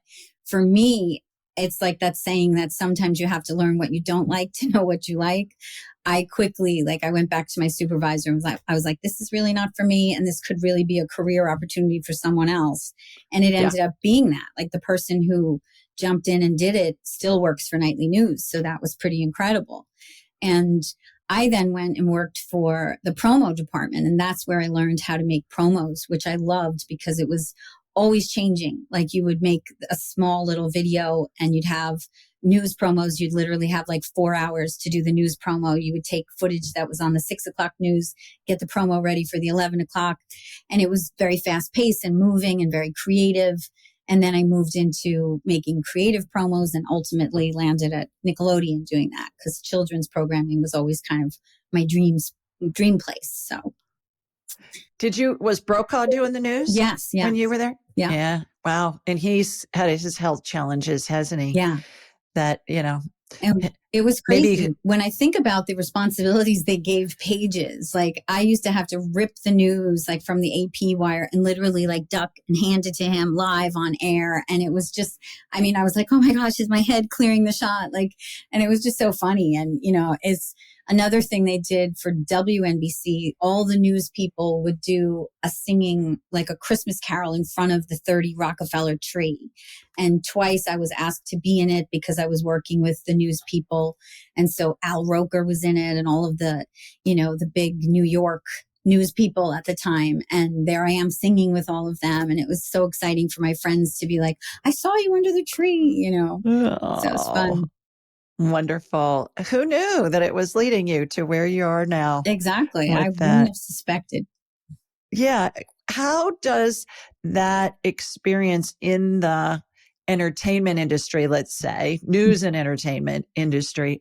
for me, it's like that saying that sometimes you have to learn what you don't like to know what you like. I quickly, like, I went back to my supervisor and I was like, this is really not for me. And this could really be a career opportunity for someone else. And it Yeah. ended up being that. Like, the person who jumped in and did it still works for Nightly News. So that was pretty incredible. And I then went and worked for the promo department. And that's where I learned how to make promos, which I loved because it was always changing. Like, you would make a small little video and you'd have news promos. You'd literally have like 4 hours to do the news promo. You would take footage that was on the 6 o'clock news, get the promo ready for the 11 o'clock. And it was very fast paced and moving and very creative. And then I moved into making creative promos and ultimately landed at Nickelodeon doing that because children's programming was always kind of my dream place. So. Was Brokaw doing the news? Yes. When you were there? Yeah. Yeah. Wow. And he's had his health challenges, hasn't he? Yeah. That, you know. And it was crazy. Maybe when I think about the responsibilities they gave pages. Like, I used to have to rip the news like from the AP wire and literally like duck and hand it to him live on air. And it was just, I mean, I was like, oh my gosh, is my head clearing the shot? Like, and it was just so funny. And, you know, it's another thing they did for WNBC. All the news people would do a singing, like a Christmas carol in front of the 30 Rockefeller tree. And twice I was asked to be in it because I was working with the news people. And so Al Roker was in it and all of the, you know, the big New York news people at the time. And there I am singing with all of them. And it was so exciting for my friends to be like, I saw you under the tree, you know. Oh, so it was fun. Wonderful. Who knew that it was leading you to where you are now? Exactly. I wouldn't have suspected. Yeah. How does that experience in the entertainment industry, let's say, news and entertainment industry,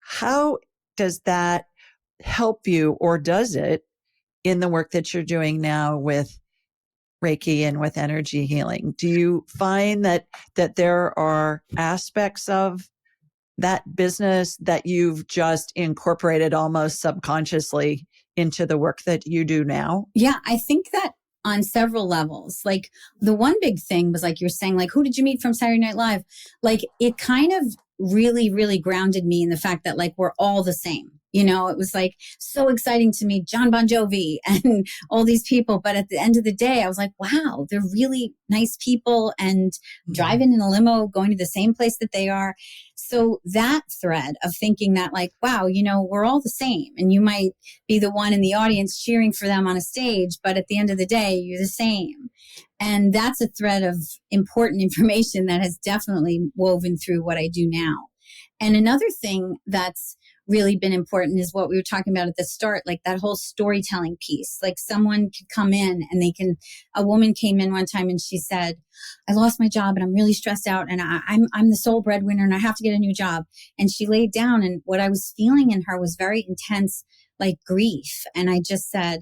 how does that help you, or does it, in the work that you're doing now with Reiki and with energy healing? Do you find that there are aspects of that business that you've just incorporated almost subconsciously into the work that you do now? Yeah, I think that on several levels. Like, the one big thing was, like you're saying, like, who did you meet from Saturday Night Live? Like, it kind of really, really grounded me in the fact that, like, we're all the same. You know, it was like so exciting to meet John Bon Jovi and all these people. But at the end of the day, I was like, wow, they're really nice people and driving in a limo, going to the same place that they are. So that thread of thinking that, like, wow, you know, we're all the same. And you might be the one in the audience cheering for them on a stage, but at the end of the day, you're the same. And that's a thread of important information that has definitely woven through what I do now. And another thing that's really been important is what we were talking about at the start, like that whole storytelling piece. Like, someone could come in and a woman came in one time and she said, I lost my job and I'm really stressed out and I'm the sole breadwinner and I have to get a new job. And she laid down, and what I was feeling in her was very intense, like grief. And I just said,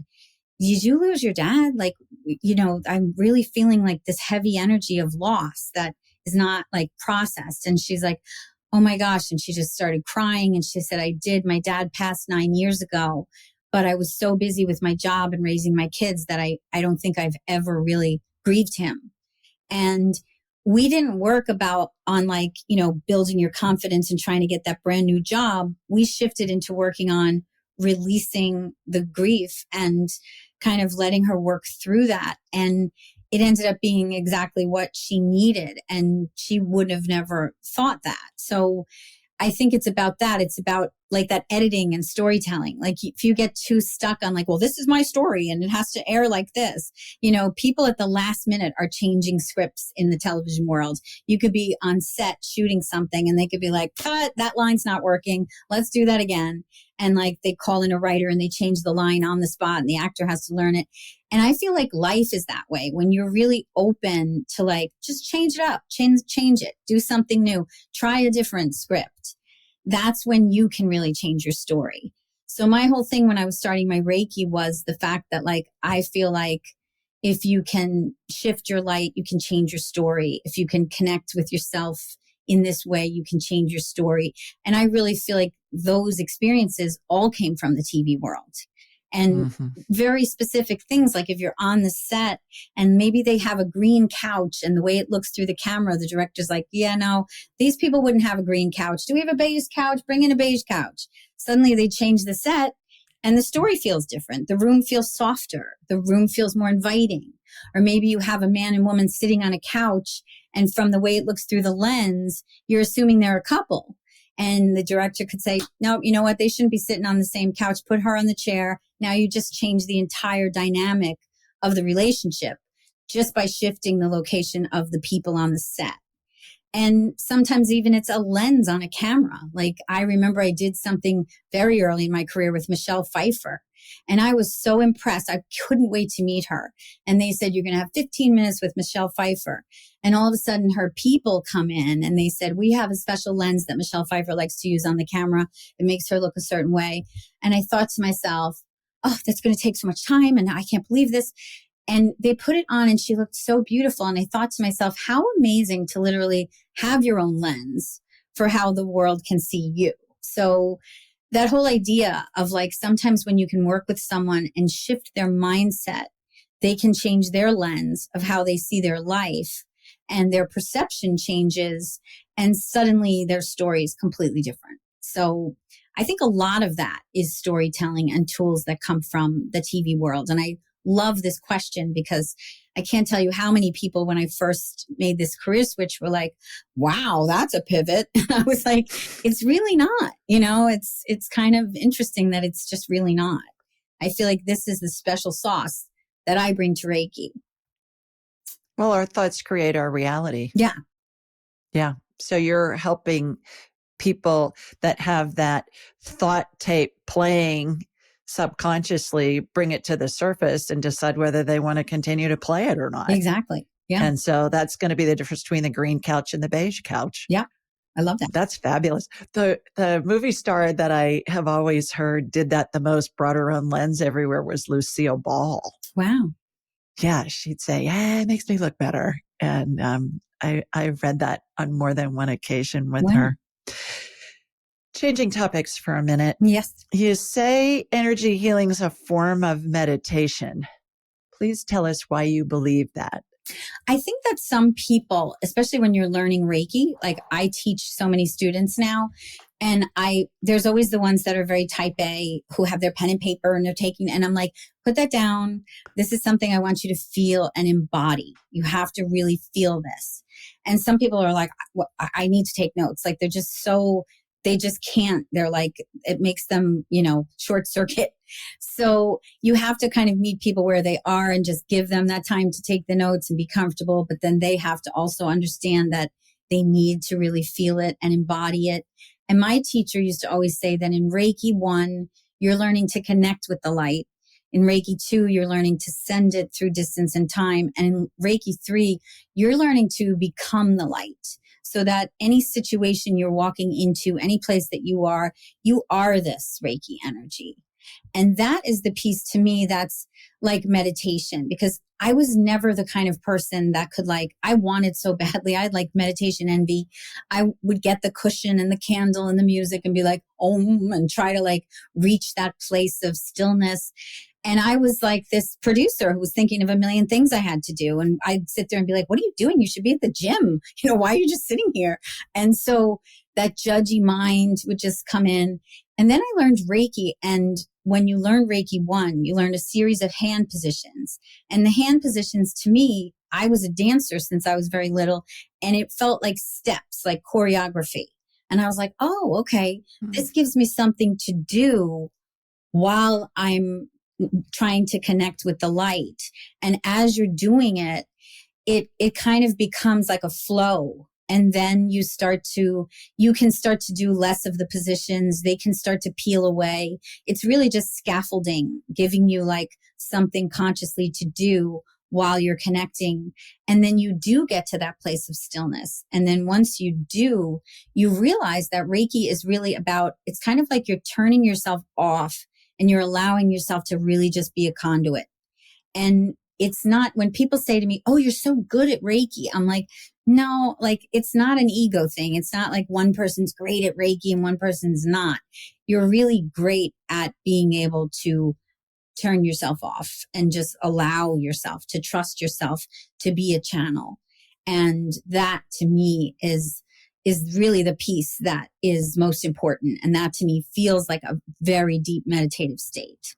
did you lose your dad? Like, you know, I'm really feeling like this heavy energy of loss that is not like processed. And she's like, oh my gosh. And she just started crying. And she said, I did. My dad passed 9 years ago, but I was so busy with my job and raising my kids that I don't think I've ever really grieved him. And we didn't work on like, you know, building your confidence and trying to get that brand new job. We shifted into working on releasing the grief and kind of letting her work through that. And it ended up being exactly what she needed. And she would have never thought that. So I think it's about that. It's about like that editing and storytelling. Like, if you get too stuck on like, well, this is my story and it has to air like this, you know, people at the last minute are changing scripts in the television world. You could be on set shooting something and they could be like, cut, that line's not working. Let's do that again. And like, they call in a writer and they change the line on the spot and the actor has to learn it. And I feel like life is that way when you're really open to like, just change it up, change it, do something new, try a different script. That's when you can really change your story. So my whole thing when I was starting my Reiki was the fact that, like, I feel like if you can shift your light, you can change your story. If you can connect with yourself in this way, you can change your story. And I really feel like those experiences all came from the TV world. And Mm-hmm. very specific things, like if you're on the set and maybe they have a green couch and the way it looks through the camera, the director's like, yeah, no, these people wouldn't have a green couch. Do we have a beige couch? Bring in a beige couch. Suddenly they change the set and the story feels different. The room feels softer. The room feels more inviting. Or maybe you have a man and woman sitting on a couch, and from the way it looks through the lens, you're assuming they're a couple. And the director could say, no, you know what? They shouldn't be sitting on the same couch. Put her on the chair. Now you just change the entire dynamic of the relationship just by shifting the location of the people on the set. And sometimes even it's a lens on a camera. Like I remember I did something very early in my career with Michelle Pfeiffer. And I was so impressed. I couldn't wait to meet her. And they said, you're going to have 15 minutes with Michelle Pfeiffer. And all of a sudden her people come in and they said, we have a special lens that Michelle Pfeiffer likes to use on the camera. It makes her look a certain way. And I thought to myself, oh, that's going to take so much time. And I can't believe this. And they put it on and she looked so beautiful. And I thought to myself, how amazing to literally have your own lens for how the world can see you. So that whole idea of like, sometimes when you can work with someone and shift their mindset, they can change their lens of how they see their life and their perception changes. And suddenly their story is completely different. So I think a lot of that is storytelling and tools that come from the TV world. And I love this question because I can't tell you how many people when I first made this career switch were like, wow, that's a pivot. And I was like, it's really not, it's kind of interesting that it's just really not. I feel like this is the special sauce that I bring to Reiki. Well, our thoughts create our reality. Yeah. Yeah. So you're helping people that have that thought tape playing subconsciously bring it to the surface and decide whether they want to continue to play it or not. Exactly. Yeah. And so that's going to be the difference between the green couch and the beige couch. Yeah. I love that. That's fabulous. The movie star that I have always heard did that the most, brought her own lens everywhere, was Lucille Ball. Wow. Yeah, she'd say, yeah, it makes me look better. And I've read that on more than one occasion with her. Changing topics for a minute. Yes. You say energy healing is a form of meditation. Please tell us why you believe that. I think that some people, especially when you're learning Reiki, like I teach so many students now, and there's always the ones that are very type A who have their pen and paper and they're taking, and I'm like, put that down. This is something I want you to feel and embody. You have to really feel this. And some people are like, well, I need to take notes. Like they're just they just can't. They're like, it makes them, short circuit. So you have to kind of meet people where they are and just give them that time to take the notes and be comfortable. But then they have to also understand that they need to really feel it and embody it. And my teacher used to always say that in Reiki 1, you're learning to connect with the light. In Reiki 2, you're learning to send it through distance and time. And in Reiki 3, you're learning to become the light. So that any situation you're walking into, any place that you are this Reiki energy. And that is the piece to me that's like meditation, because I was never the kind of person that could I wanted so badly. I had meditation envy. I would get the cushion and the candle and the music and be like, Om, and try to reach that place of stillness. And I was like this producer who was thinking of a million things I had to do. And I'd sit there and be like, what are you doing? You should be at the gym. Why are you just sitting here? And so that judgy mind would just come in. And then I learned Reiki. And when you learn Reiki 1, you learn a series of hand positions. And the hand positions, to me, I was a dancer since I was very little. And it felt like steps, like choreography. And I was like, oh, okay, this gives me something to do while I'm trying to connect with the light. And as you're doing it, it kind of becomes like a flow. And then you can start to do less of the positions. They can start to peel away. It's really just scaffolding, giving you something consciously to do while you're connecting. And then you do get to that place of stillness. And then once you do, you realize that Reiki is really about, it's kind of like you're turning yourself off and you're allowing yourself to really just be a conduit. And it's not, when people say to me, oh, you're so good at Reiki, I'm like, no, it's not an ego thing. It's not like one person's great at Reiki and one person's not. You're really great at being able to turn yourself off and just allow yourself to trust yourself to be a channel. And that to me is really the piece that is most important. And that to me feels like a very deep meditative state.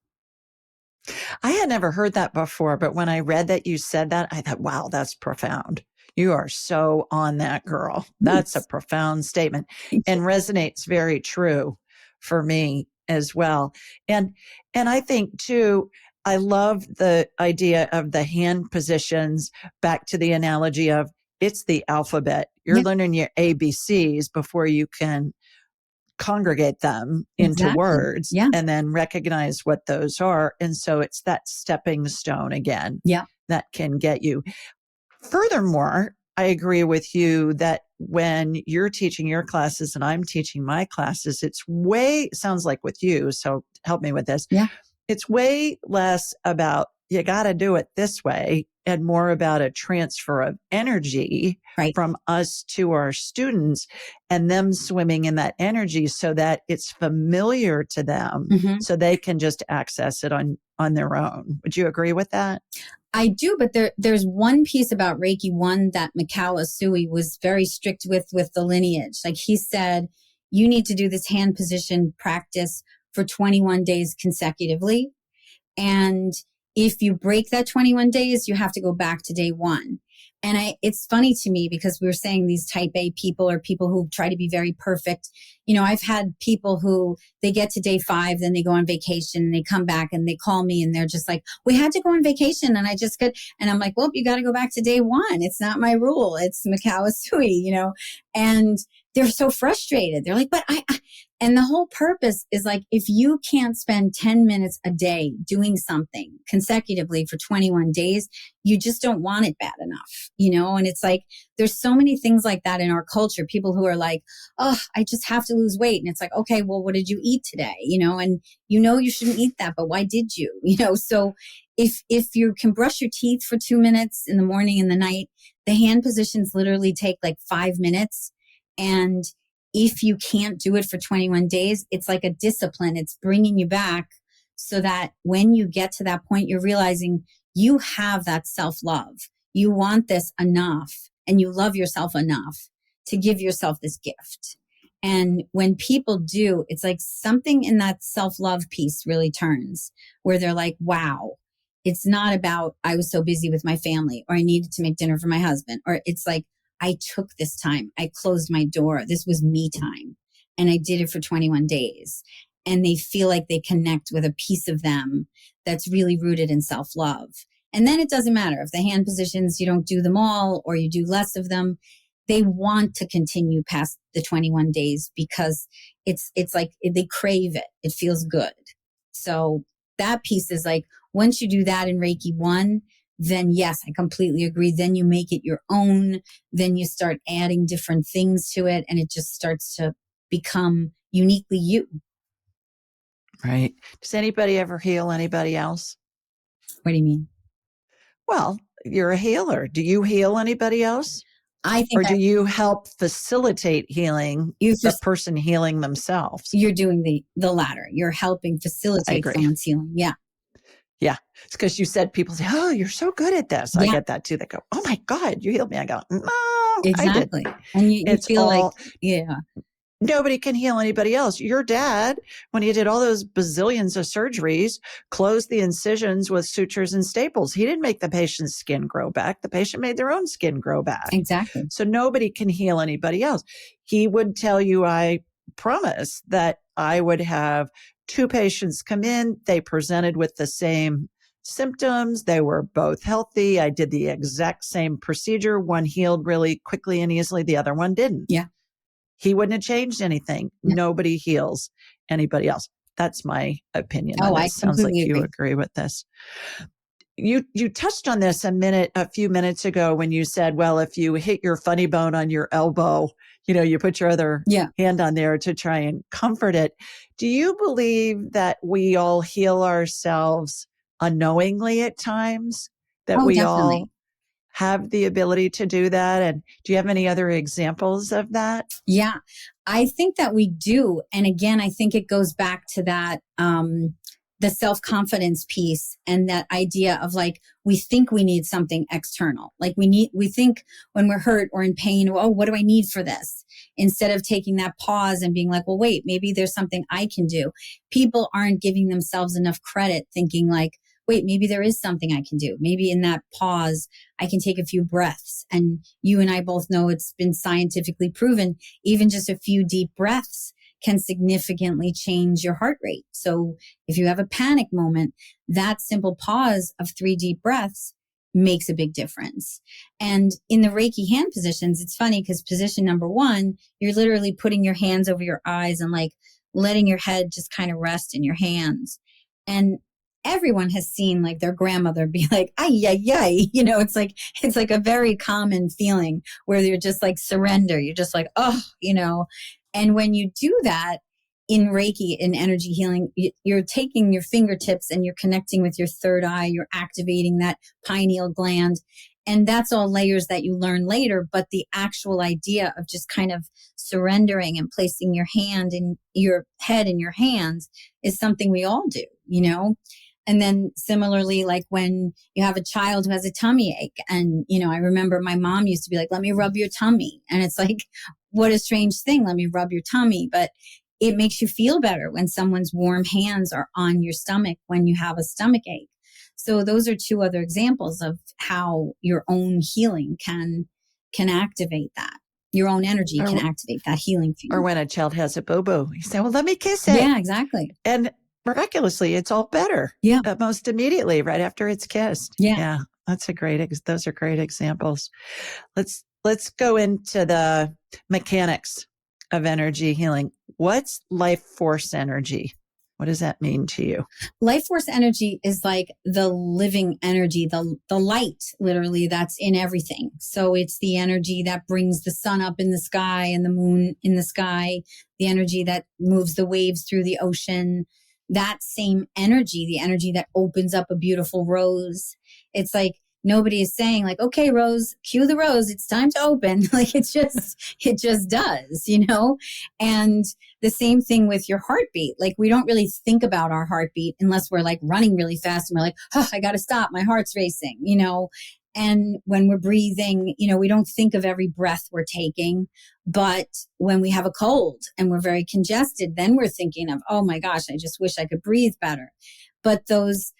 I had never heard that before, but when I read that you said that, I thought, wow, that's profound. You are so on that, girl. That's a profound statement and resonates very true for me as well. And I think too, I love the idea of the hand positions, back to the analogy of it's the alphabet. You're learning your ABCs before you can congregate them into words and then recognize what those are. And so it's that stepping stone again that can get you. Furthermore, I agree with you that when you're teaching your classes and I'm teaching my classes, sounds like with you, so help me with this. It's way less about you got to do it this way and more about a transfer of energy from us to our students and them swimming in that energy so that it's familiar to them so they can just access it on their own. Would you agree with that? I do, but there's one piece about Reiki 1 that Mikao Usui was very strict with the lineage. Like he said, you need to do this hand position practice for 21 days consecutively. And if you break that 21 days, you have to go back to day 1. And it's funny to me because we were saying these type A people or people who try to be very perfect. You know, I've had people who they get to day 5, then they go on vacation and they come back and they call me and they're just like, we had to go on vacation and I just could. And I'm like, well, you got to go back to day 1. It's not my rule. It's Mikao Usui, you know, and they're so frustrated. They're like, but and the whole purpose is like, if you can't spend 10 minutes a day doing something consecutively for 21 days, you just don't want it bad enough, you know? And it's like, there's so many things like that in our culture. People who are like, oh, I just have to lose weight. And it's like, okay, well, what did you eat today? You know, and you know, you shouldn't eat that, but why did you? You know, so if you can brush your teeth for 2 minutes in the morning and the night, the hand positions literally take like 5 minutes. And if you can't do it for 21 days, it's like a discipline. It's bringing you back so that when you get to that point, you're realizing you have that self-love. You want this enough and you love yourself enough to give yourself this gift. And when people do, it's like something in that self-love piece really turns where they're like, wow, it's not about I was so busy with my family or I needed to make dinner for my husband, or it's like, I took this time. I closed my door. This was me time. And I did it for 21 days. And they feel like they connect with a piece of them that's really rooted in self-love. And then it doesn't matter if the hand positions, you don't do them all or you do less of them. They want to continue past the 21 days because it's like they crave it. It feels good. So that piece is like, once you do that in Reiki 1, then yes, I completely agree. Then you make it your own. Then you start adding different things to it and it just starts to become uniquely you. Right. Does anybody ever heal anybody else? What do you mean? Well, you're a healer. Do you heal anybody else? I think, or do you help facilitate healing the person healing themselves? You're doing the latter. You're helping facilitate someone's healing. Yeah. Yeah. It's because you said people say, oh, you're so good at this. I get that too. They go, oh my God, you healed me. I go, no, exactly. I didn't. And you feel like, yeah. Nobody can heal anybody else. Your dad, when he did all those bazillions of surgeries, closed the incisions with sutures and staples. He didn't make the patient's skin grow back. The patient made their own skin grow back. Exactly. So nobody can heal anybody else. He would tell you, I promise that I would have 2 patients come in. They presented with the same symptoms. They were both healthy. I did the exact same procedure. One healed really quickly and easily. The other one didn't. Yeah. He wouldn't have changed anything. No. Nobody heals anybody else. That's my opinion. Oh, I sounds like you agree with this. You touched on this a few minutes ago when you said, well, if you hit your funny bone on your elbow, you put your other hand on there to try and comfort it. Do you believe that we all heal ourselves unknowingly at times? That we definitely. all have the ability to do that? And do you have any other examples of that? Yeah, I think that we do. And again, I think it goes back to that the self-confidence piece and that idea of like, we think we need something external. Like we think when we're hurt or in pain, oh, what do I need for this? Instead of taking that pause and being like, well, wait, maybe there's something I can do. People aren't giving themselves enough credit, thinking like, wait, maybe there is something I can do. Maybe in that pause, I can take a few breaths. And you and I both know it's been scientifically proven, even just a few deep breaths can significantly change your heart rate. So if you have a panic moment, that simple pause of 3 deep breaths makes a big difference. And in the Reiki hand positions, it's funny because position number 1, you're literally putting your hands over your eyes and like letting your head just kind of rest in your hands. And everyone has seen like their grandmother be like, ay, ay, ay. You know, it's like a very common feeling where you're just like surrender. You're just like, oh, you know. And when you do that in Reiki, in energy healing, you're taking your fingertips and you're connecting with your third eye. You're activating that pineal gland. And that's all layers that you learn later. But the actual idea of just kind of surrendering and placing your hand in your head in your hands is something we all do, you know? And then similarly, like when you have a child who has a tummy ache and, you know, I remember my mom used to be like, let me rub your tummy. And it's like, what a strange thing. Let me rub your tummy. But it makes you feel better when someone's warm hands are on your stomach when you have a stomach ache. So those are 2 other examples of how your own healing can activate that. Your own energy can activate that healing for you. Or when a child has a boo-boo, you say, well, let me kiss it. Yeah, exactly. And miraculously, it's all better. Yeah. Most immediately, right after it's kissed. Yeah. Yeah. Those are great examples. Let's go into the mechanics of energy healing. What's life force energy? What does that mean to you? Life force energy is like the living energy, the light literally that's in everything. So it's the energy that brings the sun up in the sky and the moon in the sky, the energy that moves the waves through the ocean, that same energy, the energy that opens up a beautiful rose. It's like nobody is saying like, okay, Rose, cue the rose. It's time to open. Like it just does, you know? And the same thing with your heartbeat. Like we don't really think about our heartbeat unless we're like running really fast and we're like, oh, I got to stop. My heart's racing, you know? And when we're breathing, you know, we don't think of every breath we're taking. But when we have a cold and we're very congested, then we're thinking of, oh my gosh, I just wish I could breathe better. But those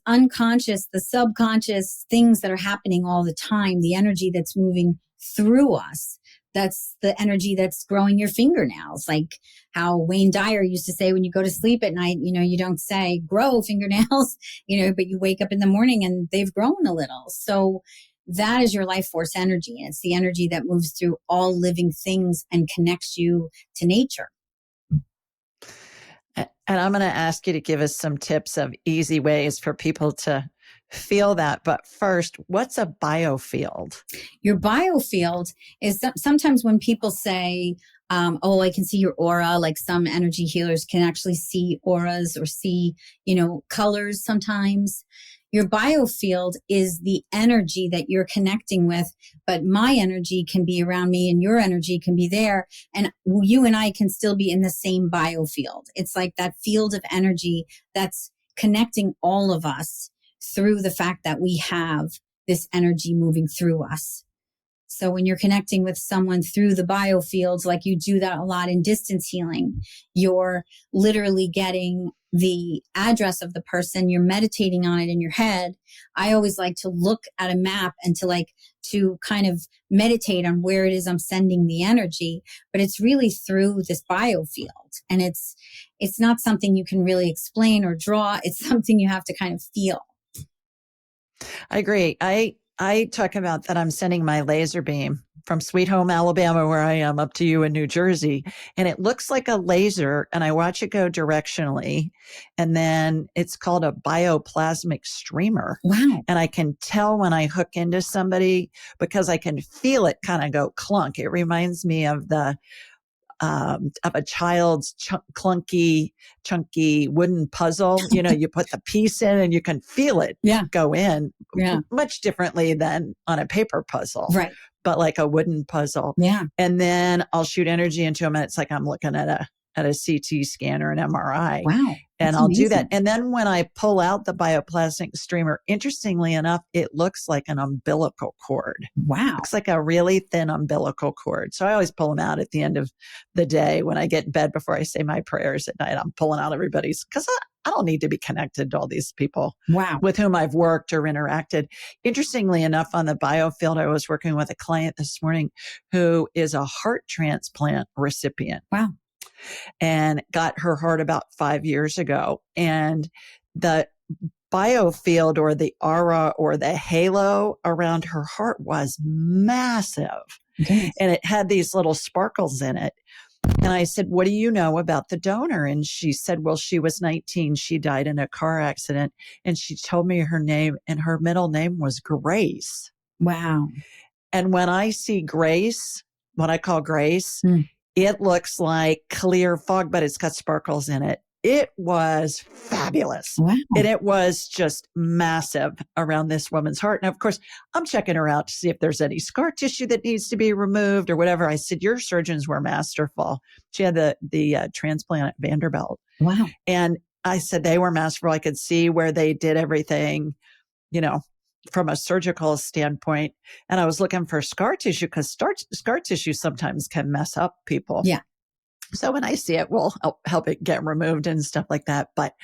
unconscious, the subconscious things that are happening all the time, the energy that's moving through us, that's the energy that's growing your fingernails. Like how Wayne Dyer used to say, when you go to sleep at night, you know, you don't say grow fingernails, you know, but you wake up in the morning and they've grown a little. So that is your life force energy. And it's the energy that moves through all living things and connects you to nature. And I'm going to ask you to give us some tips of easy ways for people to feel that. But first, what's a biofield? Your biofield is sometimes when people say, oh, I can see your aura, like some energy healers can actually see auras or see, you know, colors sometimes. Your biofield is the energy that you're connecting with, but my energy can be around me and your energy can be there. And you and I can still be in the same biofield. It's like that field of energy that's connecting all of us through the fact that we have this energy moving through us. So when you're connecting with someone through the biofields, like you do that a lot in distance healing, you're literally getting the address of the person, you're meditating on it in your head. I always like to look at a map and to kind of meditate on where it is I'm sending the energy, but it's really through this biofield. And it's not something you can really explain or draw. It's something you have to kind of feel. I agree. I talk about that I'm sending my laser beam from Sweet Home, Alabama, where I am, up to you in New Jersey. And it looks like a laser, and I watch it go directionally. And then it's called a bioplasmic streamer. Wow. And I can tell when I hook into somebody because I can feel it kind of go clunk. It reminds me of of a child's clunky, chunky wooden puzzle. You know, you put the piece in and you can feel it go in much differently than on a paper puzzle, right? But like a wooden puzzle. Yeah. And then I'll shoot energy into them and it's like I'm looking at at a CT scan or an MRI. Wow. And That's I'll do that. amazing. And then when I pull out the bioplastic streamer, interestingly enough, it looks like an umbilical cord. Wow. Looks like a really thin umbilical cord. So I always pull them out at the end of the day when I get in bed before I say my prayers at night. I'm pulling out everybody's, because I don't need to be connected to all these people Wow. with whom I've worked or interacted. Interestingly enough, on the biofield, I was working with a client this morning who is a heart transplant recipient. Wow. And got her heart about 5 years ago. And the biofield or the aura or the halo around her heart was massive. Goodness. And it had these little sparkles in it. And I said, what do you know about the donor? And she said, well, she was 19. She died in a car accident. And she told me her name, and her middle name was Grace. Wow. And when I see Grace, what I call Grace, it looks like clear fog, but it's got sparkles in it. It was fabulous. Wow. And it was just massive around this woman's heart. And of course, I'm checking her out to see if there's any scar tissue that needs to be removed or whatever. I said, your surgeons were masterful. She had the transplant at Vanderbilt. Wow. And I said, they were masterful. I could see where they did everything, from a surgical standpoint. And I was looking for scar tissue because scar tissue sometimes can mess up people. Yeah. So when I see it, we'll help it get removed and stuff like that. But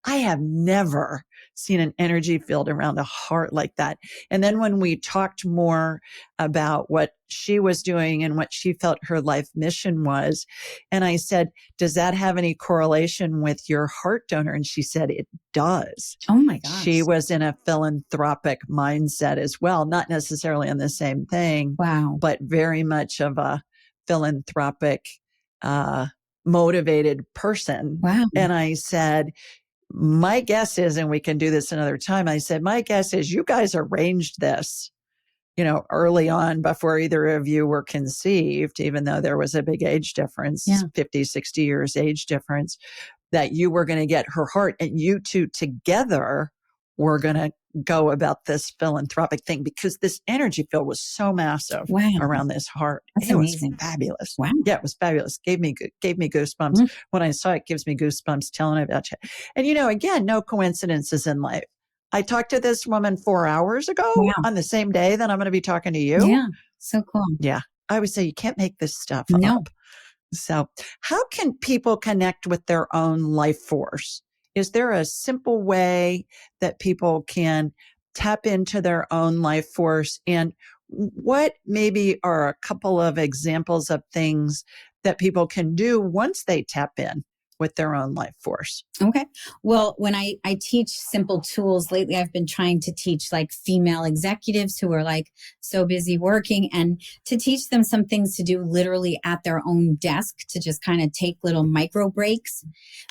I have never seen an energy field around a heart like that. And then when we talked more about what she was doing and what she felt her life mission was, and I said, does that have any correlation with your heart donor? And she said, it does. Oh my gosh. She was in a philanthropic mindset as well, not necessarily on the same thing. Wow. But very much of a philanthropic motivated person. Wow. And I said, my guess is, and we can do this another time. I said, my guess is you guys arranged this, early on before either of you were conceived, even though there was a big age difference, 50, 60 years age difference, that you were going to get her heart and you two together were going to go about this philanthropic thing because this energy field was so massive around this heart. That's amazing. Was fabulous. Wow. Yeah, it was fabulous. Gave me goosebumps. When I saw it, gives me goosebumps telling about you. And, again, no coincidences in life. I talked to this woman 4 hours ago on the same day that I'm going to be talking to you. Yeah. So cool. Yeah. I would say you can't make this stuff No. up. So how can people connect with their own life force? Is there a simple way that people can tap into their own life force? And what maybe are a couple of examples of things that people can do once they tap in with their own life force? Okay. Well, when I teach simple tools lately, I've been trying to teach like female executives who are like so busy working and to teach them some things to do literally at their own desk to just kind of take little micro breaks.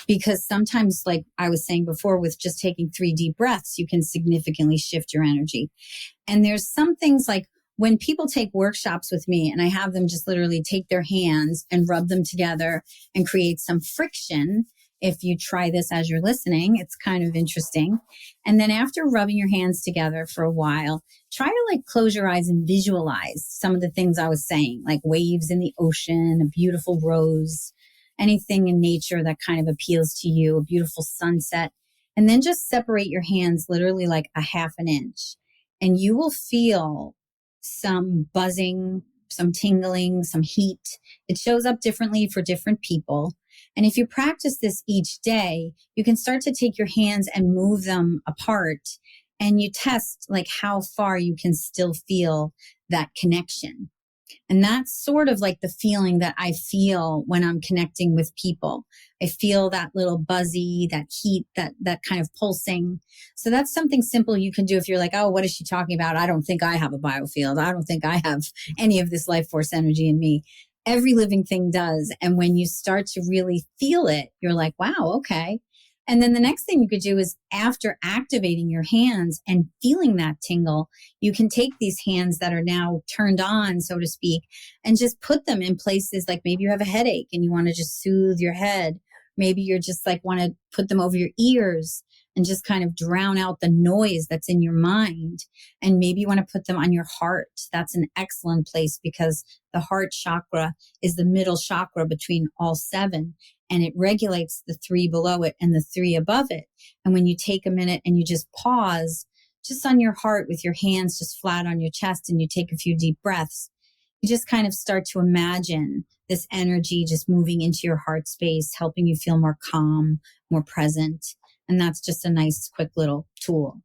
Because sometimes, like I was saying before, with just taking 3 deep breaths, you can significantly shift your energy. And there's some things like when people take workshops with me and I have them just literally take their hands and rub them together and create some friction. If you try this as you're listening, it's kind of interesting. And then after rubbing your hands together for a while, try to like close your eyes and visualize some of the things I was saying, like waves in the ocean, a beautiful rose, anything in nature that kind of appeals to you, a beautiful sunset. And then just separate your hands literally like a half an inch. And you will feel some buzzing, some tingling, some heat. It shows up differently for different people. And if you practice this each day, you can start to take your hands and move them apart and you test like how far you can still feel that connection. And that's sort of like the feeling that I feel when I'm connecting with people. I feel that little buzzy, that heat, that kind of pulsing. So that's something simple you can do if you're like, oh, what is she talking about? I don't think I have a biofield. I don't think I have any of this life force energy in me. Every living thing does. And when you start to really feel it, you're like, wow, okay. And then the next thing you could do is after activating your hands and feeling that tingle, you can take these hands that are now turned on, so to speak, and just put them in places like maybe you have a headache and you want to just soothe your head. Maybe you're just like want to put them over your ears. and just kind of drown out the noise that's in your mind. And maybe you want to put them on your heart. That's an excellent place because the heart chakra is the middle chakra between all seven, and it regulates the three below it and the three above it. And when you take a minute and you just pause just on your heart with your hands just flat on your chest and you take a few deep breaths, you just kind of start to imagine this energy just moving into your heart space, helping you feel more calm, more present. And that's just a nice, quick little tool.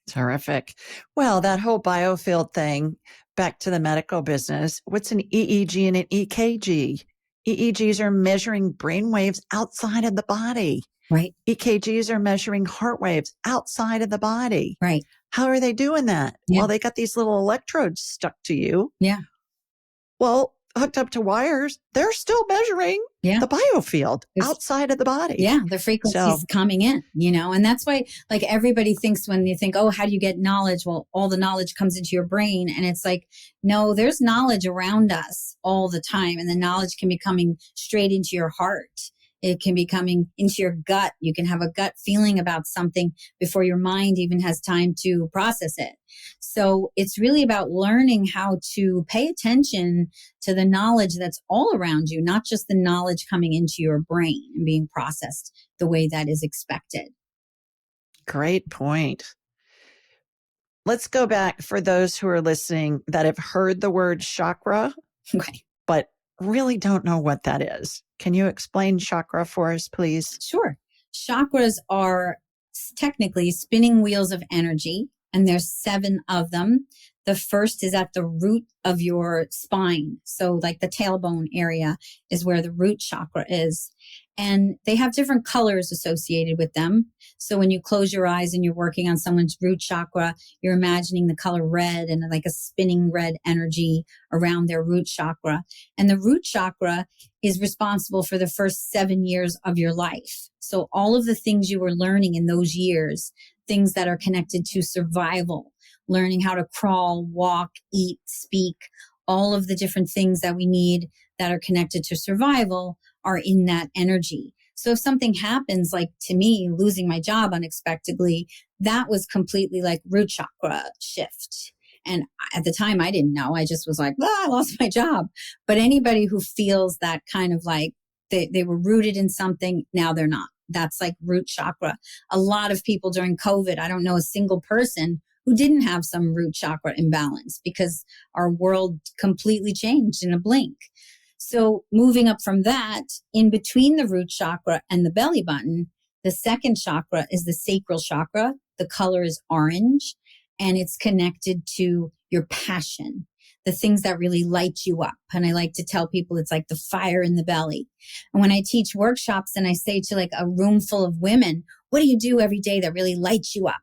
Terrific. Well, that whole biofield thing, back to the medical business, what's an EEG and an EKG? EEGs are measuring brain waves outside of the body. Right. EKGs are measuring heart waves outside of the body. Right. How are they doing that? Yeah. Well, they got these little electrodes stuck to you. Yeah. Well, hooked up to wires, they're still measuring the biofield outside of the body. Yeah, the frequency's coming in, and that's why like everybody thinks when you think, oh, how do you get knowledge? Well, all the knowledge comes into your brain. And it's like, no, there's knowledge around us all the time. And the knowledge can be coming straight into your heart. It can be coming into your gut. You can have a gut feeling about something before your mind even has time to process it. So it's really about learning how to pay attention to the knowledge that's all around you, not just the knowledge coming into your brain and being processed the way that is expected. Great point. Let's go back for those who are listening that have heard the word chakra, but really don't know what that is. Can you explain chakra for us, please? Sure. Chakras are technically spinning wheels of energy, and there's 7 of them. The first is at the root of your spine. So like the tailbone area is where the root chakra is. And they have different colors associated with them. So when you close your eyes and you're working on someone's root chakra, you're imagining the color red and like a spinning red energy around their root chakra. And the root chakra is responsible for the first 7 years of your life. So all of the things you were learning in those years, things that are connected to survival, learning how to crawl, walk, eat, speak, all of the different things that we need that are connected to survival are in that energy. So if something happens, like to me, losing my job unexpectedly, that was completely like root chakra shift. And at the time I didn't know. I just was like, I lost my job. But anybody who feels that kind of like they were rooted in something, now they're not. That's like root chakra. A lot of people during COVID, I don't know a single person who didn't have some root chakra imbalance because our world completely changed in a blink. So moving up from that, in between the root chakra and the belly button, the second chakra is the sacral chakra. The color is orange, and it's connected to your passion, the things that really light you up. And I like to tell people it's like the fire in the belly. And when I teach workshops and I say to like a room full of women, what do you do every day that really lights you up?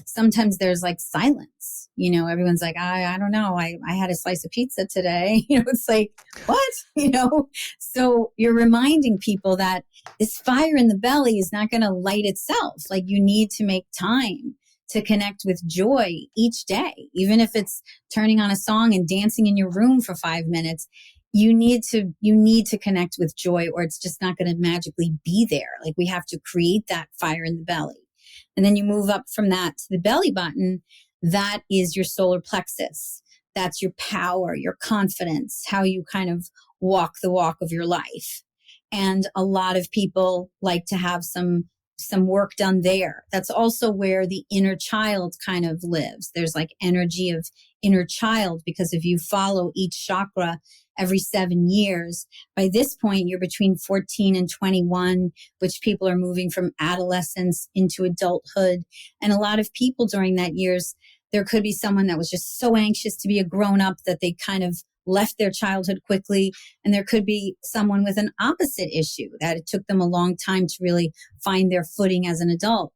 Sometimes there's like silence, everyone's like, I don't know. I had a slice of pizza today. It's like, what? So you're reminding people that this fire in the belly is not going to light itself. Like you need to make time to connect with joy each day, even if it's turning on a song and dancing in your room for 5 minutes. You need to connect with joy, or it's just not going to magically be there. Like we have to create that fire in the belly. And then you move up from that to the belly button. That is your solar plexus. That's your power, your confidence, how you kind of walk the walk of your life. And a lot of people like to have some work done there. That's also where the inner child kind of lives. There's like energy of inner child, because if you follow each chakra every 7 years, by this point, you're between 14 and 21, which people are moving from adolescence into adulthood. And a lot of people during that years, there could be someone that was just so anxious to be a grown up that they kind of left their childhood quickly. And there could be someone with an opposite issue that it took them a long time to really find their footing as an adult.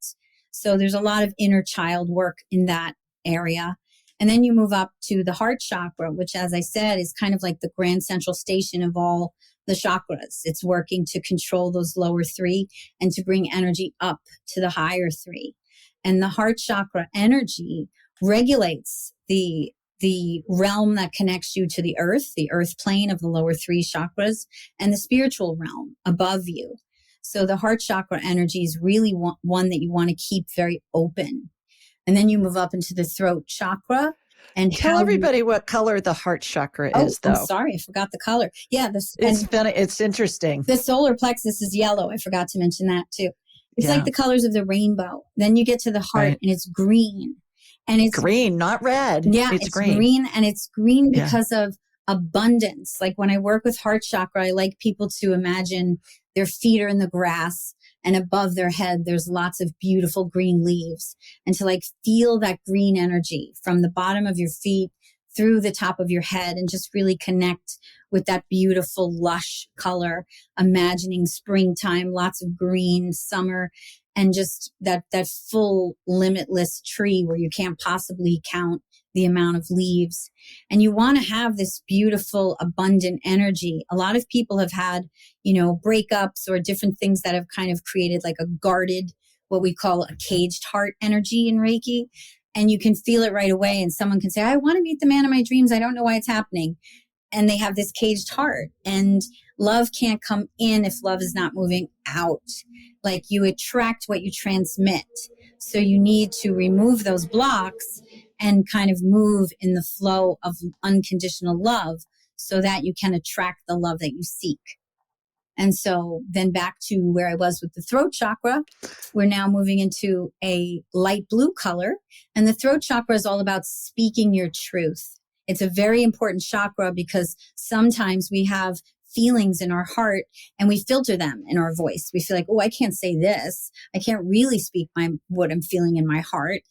So there's a lot of inner child work in that area. And then you move up to the heart chakra, which, as I said, is kind of like the grand central station of all the chakras. It's working to control those lower 3 and to bring energy up to the higher 3. And the heart chakra energy regulates the realm that connects you to the earth plane of the lower 3 chakras, and the spiritual realm above you. So the heart chakra energy is really one that you want to keep very open. And then you move up into the throat chakra. And tell everybody what color the heart chakra is, though. I'm sorry, I forgot the color. Yeah, it's funny. It's interesting. The solar plexus is yellow. I forgot to mention that too. It's like the colors of the rainbow. Then you get to the heart, and it's green. And it's green, not red. Yeah, it's green. And it's green because of abundance. Like when I work with heart chakra, I like people to imagine their feet are in the grass, and above their head, there's lots of beautiful green leaves. And to like feel that green energy from the bottom of your feet through the top of your head, and just really connect with that beautiful, lush color, imagining springtime, lots of green, summer, and just that full limitless tree where you can't possibly count the amount of leaves. And you want to have this beautiful, abundant energy. A lot of people have had, breakups or different things that have kind of created like a guarded, what we call a caged heart energy in Reiki. And you can feel it right away. And someone can say, I want to meet the man of my dreams. I don't know why it's happening. And they have this caged heart, and love can't come in if love is not moving out. Like you attract what you transmit. So you need to remove those blocks and kind of move in the flow of unconditional love so that you can attract the love that you seek. And so then back to where I was with the throat chakra, we're now moving into a light blue color. And the throat chakra is all about speaking your truth. It's a very important chakra because sometimes we have feelings in our heart and we filter them in our voice. We feel like, oh, I can't say this. I can't really speak what I'm feeling in my heart.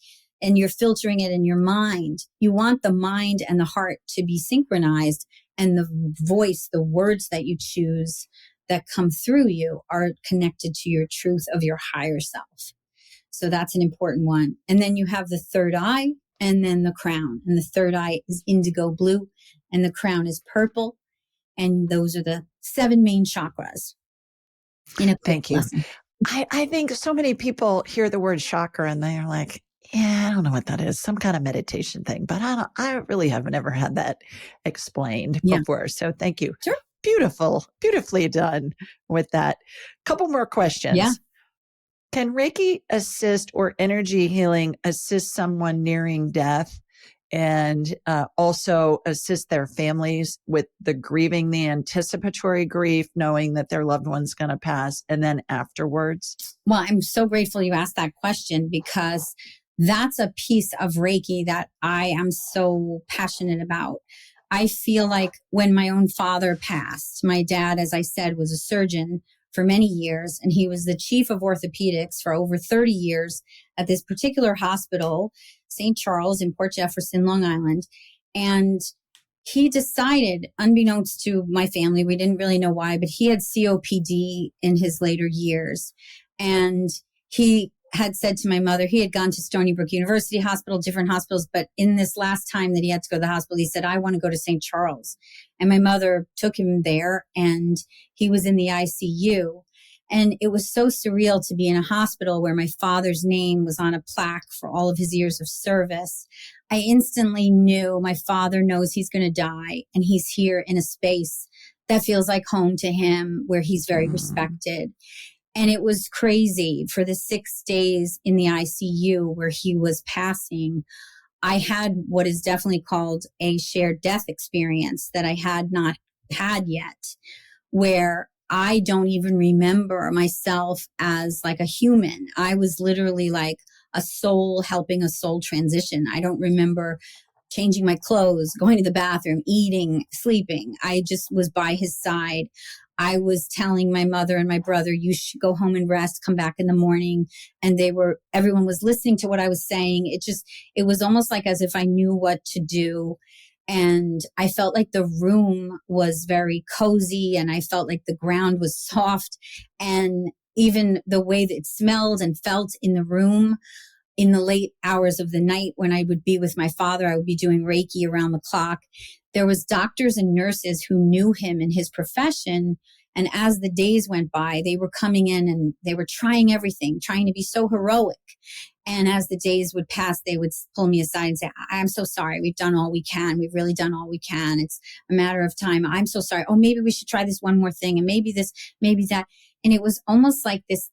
And you're filtering it in your mind. You want the mind and the heart to be synchronized, and the voice, the words that you choose that come through you are connected to your truth of your higher self. So that's an important one. And then you have the third eye and then the crown. And the third eye is indigo blue and the crown is purple. And those are the 7 main chakras. Thank you. I think so many people hear the word chakra and they're like, yeah, I don't know what that is. Some kind of meditation thing, but I really haven't ever had that explained before. So thank you. Sure. Beautifully done with that. Couple more questions. Yeah. Can Reiki assist or energy healing assist someone nearing death, and also assist their families with the grieving, the anticipatory grief, knowing that their loved one's going to pass, and then afterwards? Well, I'm so grateful you asked that question, because that's a piece of Reiki that I am so passionate about. I feel like when my own father passed, my dad, as I said, was a surgeon for many years, and he was the chief of orthopedics for over 30 years at this particular hospital, St. Charles in Port Jefferson, Long Island. And he decided, unbeknownst to my family, we didn't really know why, but he had COPD in his later years. And he had said to my mother, he had gone to Stony Brook University Hospital, different hospitals, but in this last time that he had to go to the hospital, he said, I want to go to St. Charles. And my mother took him there, and he was in the ICU. And it was so surreal to be in a hospital where my father's name was on a plaque for all of his years of service. I instantly knew my father knows he's going to die, and he's here in a space that feels like home to him, where he's very respected. And it was crazy. For the 6 days in the ICU where he was passing, I had what is definitely called a shared death experience that I had not had yet, where I don't even remember myself as like a human. I was literally like a soul helping a soul transition. I don't remember changing my clothes, going to the bathroom, eating, sleeping. I just was by his side. I was telling my mother and my brother, you should go home and rest, come back in the morning. And everyone was listening to what I was saying. It was almost like as if I knew what to do. And I felt like the room was very cozy, and I felt like the ground was soft, and even the way that it smelled and felt in the room. In the late hours of the night when I would be with my father, I would be doing Reiki around the clock. There was doctors and nurses who knew him in his profession. And as the days went by, they were coming in and they were trying everything, trying to be so heroic. And as the days would pass, they would pull me aside and say, I'm so sorry. We've done all we can. We've really done all we can. It's a matter of time. I'm so sorry. Oh, maybe we should try this one more thing. And maybe this, maybe that. And it was almost like this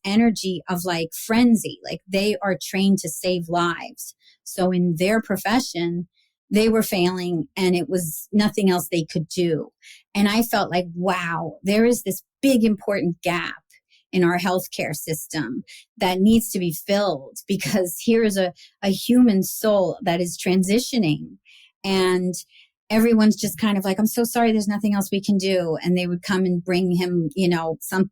energy of like frenzy, like they are trained to save lives. So in their profession, they were failing and it was nothing else they could do. And I felt like, wow, there is this big important gap in our healthcare system that needs to be filled, because here is a human soul that is transitioning, and everyone's just kind of like, I'm so sorry, there's nothing else we can do. And they would come and bring him,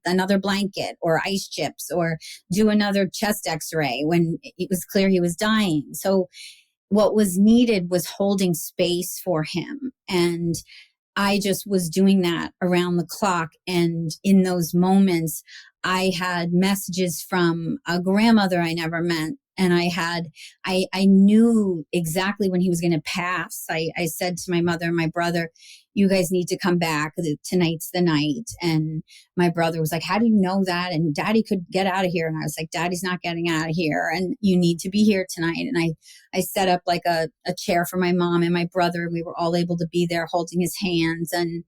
another blanket or ice chips or do another chest x-ray when it was clear he was dying. So what was needed was holding space for him. And I just was doing that around the clock. And in those moments, I had messages from a grandmother I never met. And I knew exactly when he was going to pass. I said to my mother and my brother, you guys need to come back. Tonight's the night. And my brother was like, how do you know that? And Daddy could get out of here. And I was like, Daddy's not getting out of here. And you need to be here tonight. And I set up like a chair for my mom and my brother. And we were all able to be there holding his hands. And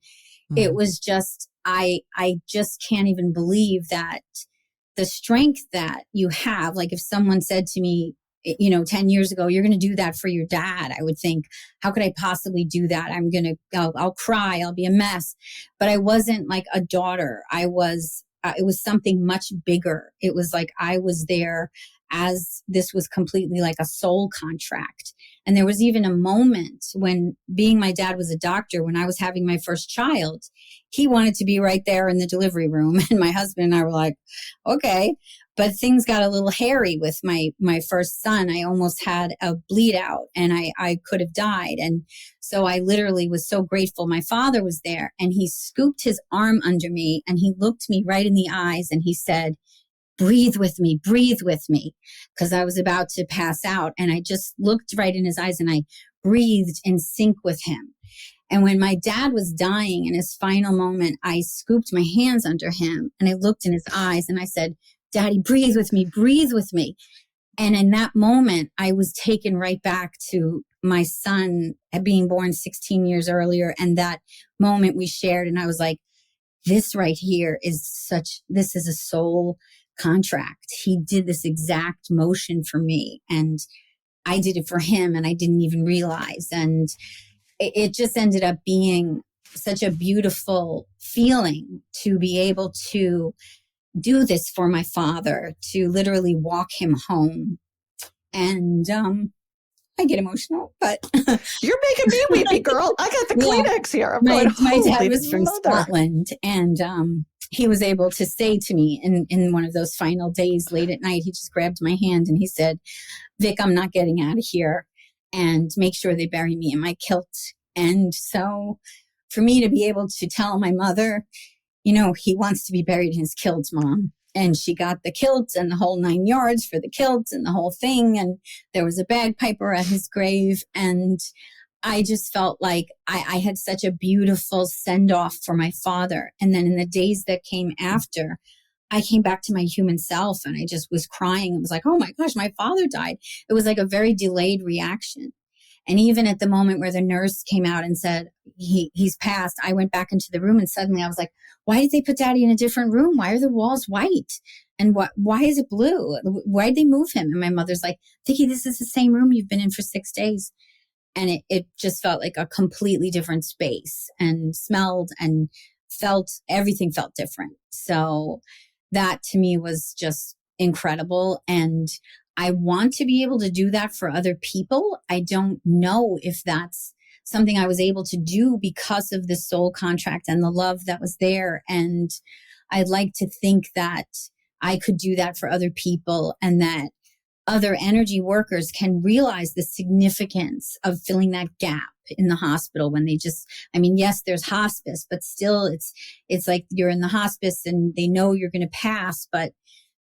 it was just, I just can't even believe that the strength that you have. Like if someone said to me, 10 years ago, you're going to do that for your dad, I would think, how could I possibly do that? I'll cry, I'll be a mess. But I wasn't like a daughter. It was something much bigger. It was like I was there as this was completely like a soul contract. And there was even a moment when, being my dad was a doctor, when I was having my first child, he wanted to be right there in the delivery room. And my husband and I were like, okay. But things got a little hairy with my first son. I almost had a bleed out and I could have died. And so I literally was so grateful my father was there, and he scooped his arm under me and he looked me right in the eyes and he said, breathe with me, because I was about to pass out. And I just looked right in his eyes and I breathed in sync with him. And when my dad was dying in his final moment, I scooped my hands under him and I looked in his eyes and I said, Daddy, breathe with me, breathe with me. And in that moment, I was taken right back to my son being born 16 years earlier. And that moment we shared, and I was like, this right here this is a soul contract. He did this exact motion for me and I did it for him and I didn't even realize. And it just ended up being such a beautiful feeling to be able to do this for my father, to literally walk him home. And I get emotional, but you're making me weepy, girl. I got the Kleenex here. I'm my going, dad was from mother. Scotland, and he was able to say to me in one of those final days late at night, he just grabbed my hand and he said, Vic, I'm not getting out of here, and make sure they bury me in my kilt. And so for me to be able to tell my mother, he wants to be buried in his kilt, Mom. And she got the kilt and the whole 9 yards for the kilt and the whole thing. And there was a bagpiper at his grave. And I just felt like I had such a beautiful send off for my father. And then in the days that came after, I came back to my human self and I just was crying. It was like, oh my gosh, my father died. It was like a very delayed reaction. And even at the moment where the nurse came out and said, he's passed, I went back into the room and suddenly I was like, why did they put Daddy in a different room? Why are the walls white? And why is it blue? Why did they move him? And my mother's like, Vicky, this is the same room you've been in for 6 days. And it just felt like a completely different space, and smelled and everything felt different. So that to me was just incredible. And I want to be able to do that for other people. I don't know if that's something I was able to do because of the soul contract and the love that was there. And I'd like to think that I could do that for other people, and that other energy workers can realize the significance of filling that gap in the hospital when yes, there's hospice, but still it's like you're in the hospice and they know you're going to pass, but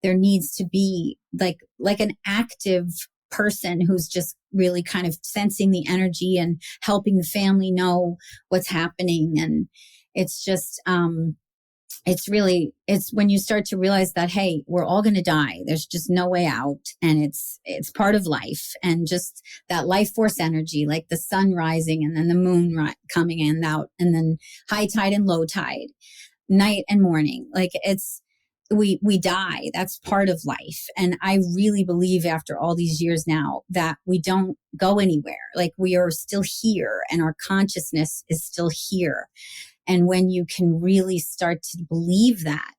there needs to be like an active person who's just really kind of sensing the energy and helping the family know what's happening. And it's just, it's when you start to realize that, hey, we're all going to die. There's just no way out. And it's part of life. And just that life force energy, like the sun rising and then the moon coming in and out, and then high tide and low tide. night and morning. Like we die. That's part of life. And I really believe after all these years now that we don't go anywhere. Like we are still here and our consciousness is still here. And when you can really start to believe that,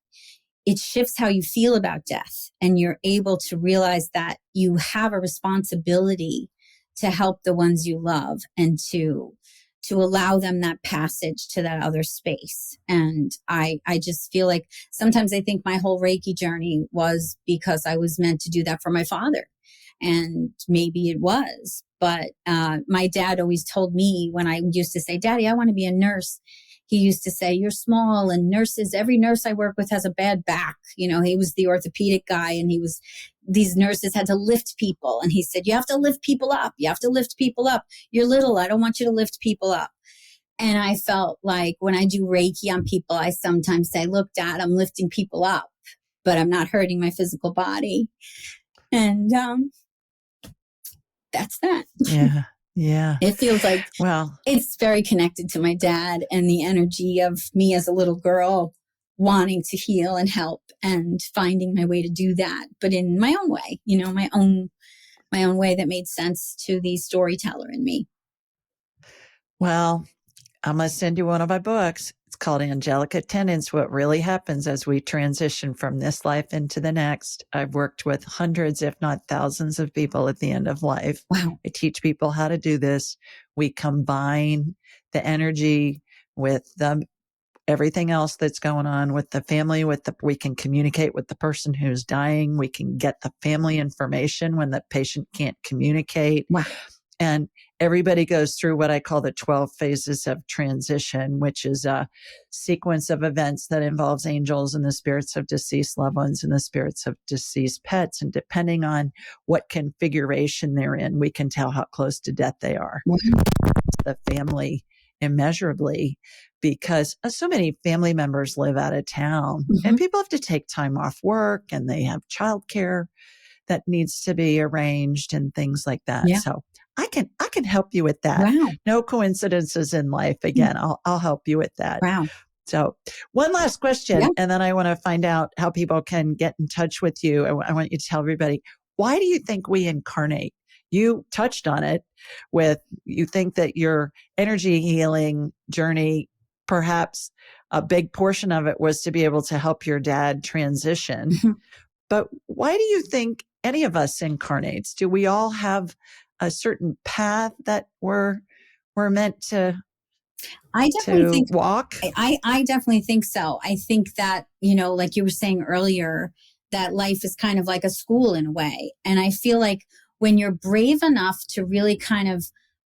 it shifts how you feel about death. And you're able to realize that you have a responsibility to help the ones you love and to allow them that passage to that other space. And I just feel like sometimes I think my whole Reiki journey was because I was meant to do that for my father. And maybe it was, but my dad always told me when I used to say, Daddy, I want to be a nurse. He used to say, you're small and every nurse I work with has a bad back. You know, he was the orthopedic guy and these nurses had to lift people. And he said, you have to lift people up. You have to lift people up. You're little. I don't want you to lift people up. And I felt like when I do Reiki on people, I sometimes say, look, Dad, I'm lifting people up, but I'm not hurting my physical body. And that's that. Yeah. Yeah. It feels like, well, it's very connected to my dad and the energy of me as a little girl wanting to heal and help and finding my way to do that, but in my own way, you know, my own way that made sense to the storyteller in me. Well, I'm going to send you one of my books. It's called Angelic Attendants, What Really Happens as We Transition from This Life into the Next. I've worked with hundreds, if not thousands of people at the end of life. Wow. I teach people how to do this. We combine the energy with everything else that's going on with the family, we can communicate with the person who's dying. We can get the family information when the patient can't communicate. Wow. And everybody goes through what I call the 12 phases of transition, which is a sequence of events that involves angels and the spirits of deceased loved ones and the spirits of deceased pets. And depending on what configuration they're in, we can tell how close to death they are. Wow. The family immeasurably, because so many family members live out of town and people have to take time off work and they have childcare that needs to be arranged and things like that. Yeah. So I can help you with that. Wow. No coincidences in life. Again, I'll help you with that. Wow. So one last question, and then I want to find out how people can get in touch with you. I want you to tell everybody, why do you think we incarnate? You touched on it you think that your energy healing journey, perhaps a big portion of it was to be able to help your dad transition. But why do you think any of us incarnates? Do we all have a certain path that we're meant to walk? I definitely think so. I think that, you know, like you were saying earlier, that life is kind of like a school in a way. And I feel like when you're brave enough to really kind of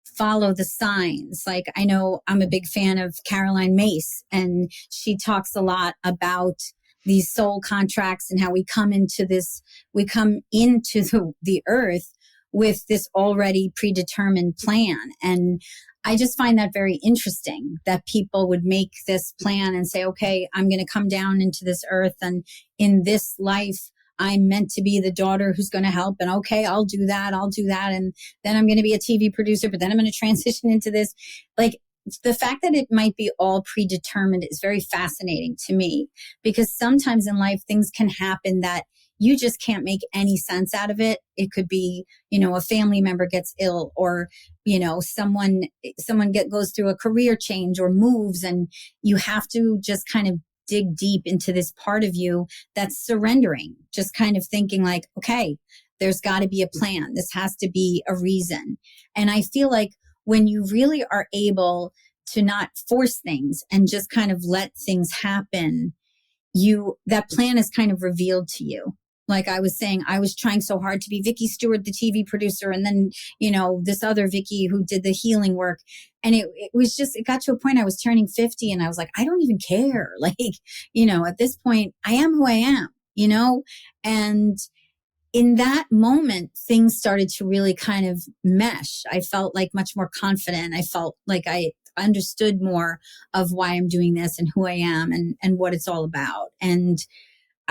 follow the signs, like I know I'm a big fan of Caroline Myss, and she talks a lot about these soul contracts and how we come into the earth with this already predetermined plan. And I just find that very interesting that people would make this plan and say, okay, I'm going to come down into this earth, and in this life, I'm meant to be the daughter who's going to help. And okay, I'll do that. And then I'm going to be a TV producer, but then I'm going to transition into this. Like, the fact that it might be all predetermined is very fascinating to me, because sometimes in life, things can happen that you just can't make any sense out of it. It could be, you know, a family member gets ill, or, you know, someone goes through a career change or moves, and you have to just kind of dig deep into this part of you that's surrendering, just kind of thinking like, okay, there's got to be a plan. This has to be a reason. And I feel like when you really are able to not force things and just kind of let things happen, that plan is kind of revealed to you. Like I was saying, I was trying so hard to be Vicky Stewart, the TV producer, and then, you know, this other Vicky who did the healing work. And it got to a point I was turning 50 and I was like, I don't even care. Like, you know, at this point, I am who I am, you know? And in that moment, things started to really kind of mesh. I felt like much more confident. I felt like I understood more of why I'm doing this and who I am and what it's all about. And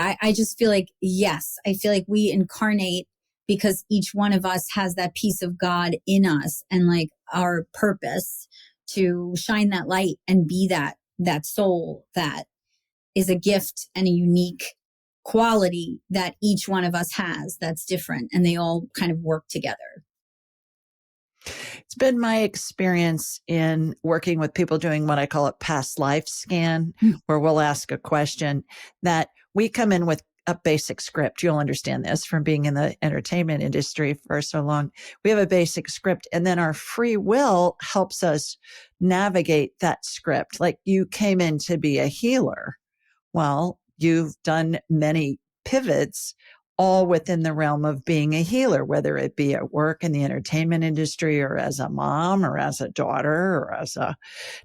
I just feel like, yes, I feel like we incarnate because each one of us has that piece of God in us and like our purpose to shine that light and be that soul that is a gift and a unique quality that each one of us has that's different, and they all kind of work together. It's been my experience in working with people doing what I call a past life scan, where we'll ask a question that we come in with a basic script. You'll understand this from being in the entertainment industry for so long. We have a basic script, and then our free will helps us navigate that script. Like, you came in to be a healer. Well, you've done many pivots all within the realm of being a healer, whether it be at work in the entertainment industry or as a mom or as a daughter or as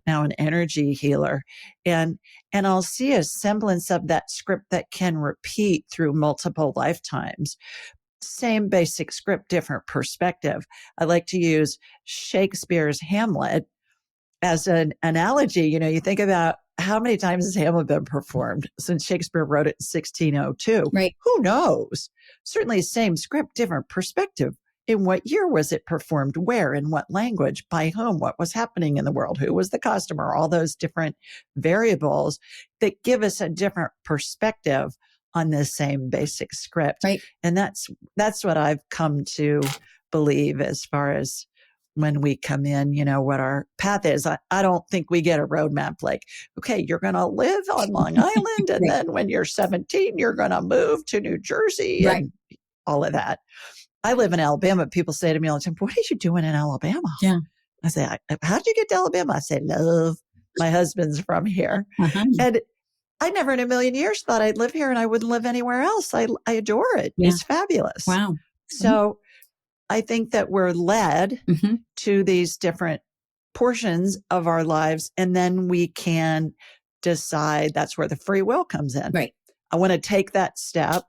now an energy healer. And I'll see a semblance of that script that can repeat through multiple lifetimes. Same basic script, different perspective. I like to use Shakespeare's Hamlet as an analogy. You think about how many times has Hamlet been performed since Shakespeare wrote it in 1602? Right. Who knows? Certainly same script, different perspective. In what year was it performed? Where? In what language? By whom? What was happening in the world? Who was the customer? All those different variables that give us a different perspective on the same basic script. Right. And that's what I've come to believe as far as when we come in, what our path is. I don't think we get a roadmap like, okay, you're going to live on Long Island. And then when you're 17, you're going to move to New Jersey and all of that. I live in Alabama. People say to me all the time, what are you doing in Alabama? Yeah. I say, how did you get to Alabama? I say, love. My husband's from here. And I never in a million years thought I'd live here and I wouldn't live anywhere else. I adore it. Yeah. It's fabulous. Wow. So I think that we're led to these different portions of our lives, and then we can decide. That's where the free will comes in. Right. I want to take that step,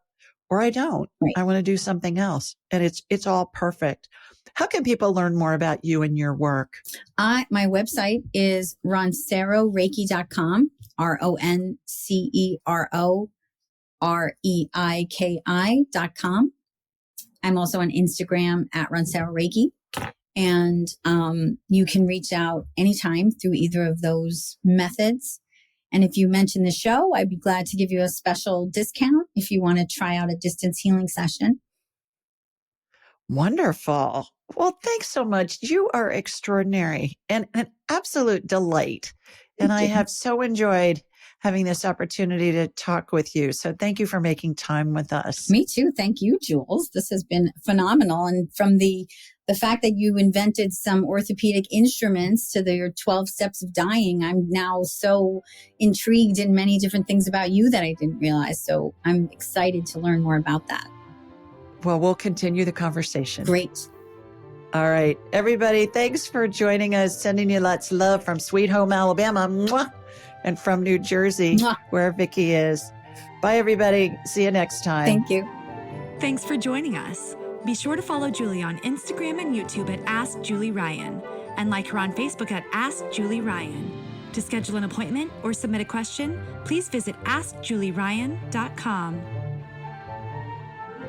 or I don't. Right. I want to do something else. And it's all perfect. How can people learn more about you and your work? My website is ronceroreiki.com, RonceroReiki.com. I'm also on Instagram at Roncero Reiki. And you can reach out anytime through either of those methods. And if you mention the show, I'd be glad to give you a special discount if you want to try out a distance healing session. Wonderful. Well, thanks so much. You are extraordinary and an absolute delight. And I have so enjoyed having this opportunity to talk with you. So thank you for making time with us. Me too. Thank you, Jules. This has been phenomenal. And from the fact that you invented some orthopedic instruments to your 12 steps of dying, I'm now so intrigued in many different things about you that I didn't realize. So I'm excited to learn more about that. Well, we'll continue the conversation. Great. All right, everybody, thanks for joining us. Sending you lots of love from Sweet Home, Alabama. Mwah! And from New Jersey, where Vicky is. Bye, everybody. See you next time. Thank you. Thanks for joining us. Be sure to follow Julie on Instagram and YouTube at Ask Julie Ryan, and like her on Facebook at Ask Julie Ryan. To schedule an appointment or submit a question, please visit AskJulieRyan.com.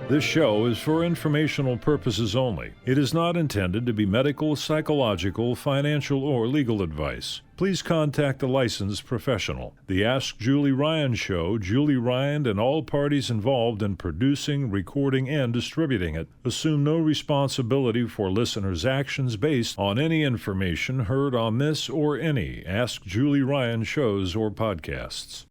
This show is for informational purposes only. It is not intended to be medical, psychological, financial, or legal advice. Please contact a licensed professional. The Ask Julie Ryan Show, Julie Ryan and all parties involved in producing, recording, and distributing it assume no responsibility for listeners' actions based on any information heard on this or any Ask Julie Ryan shows or podcasts.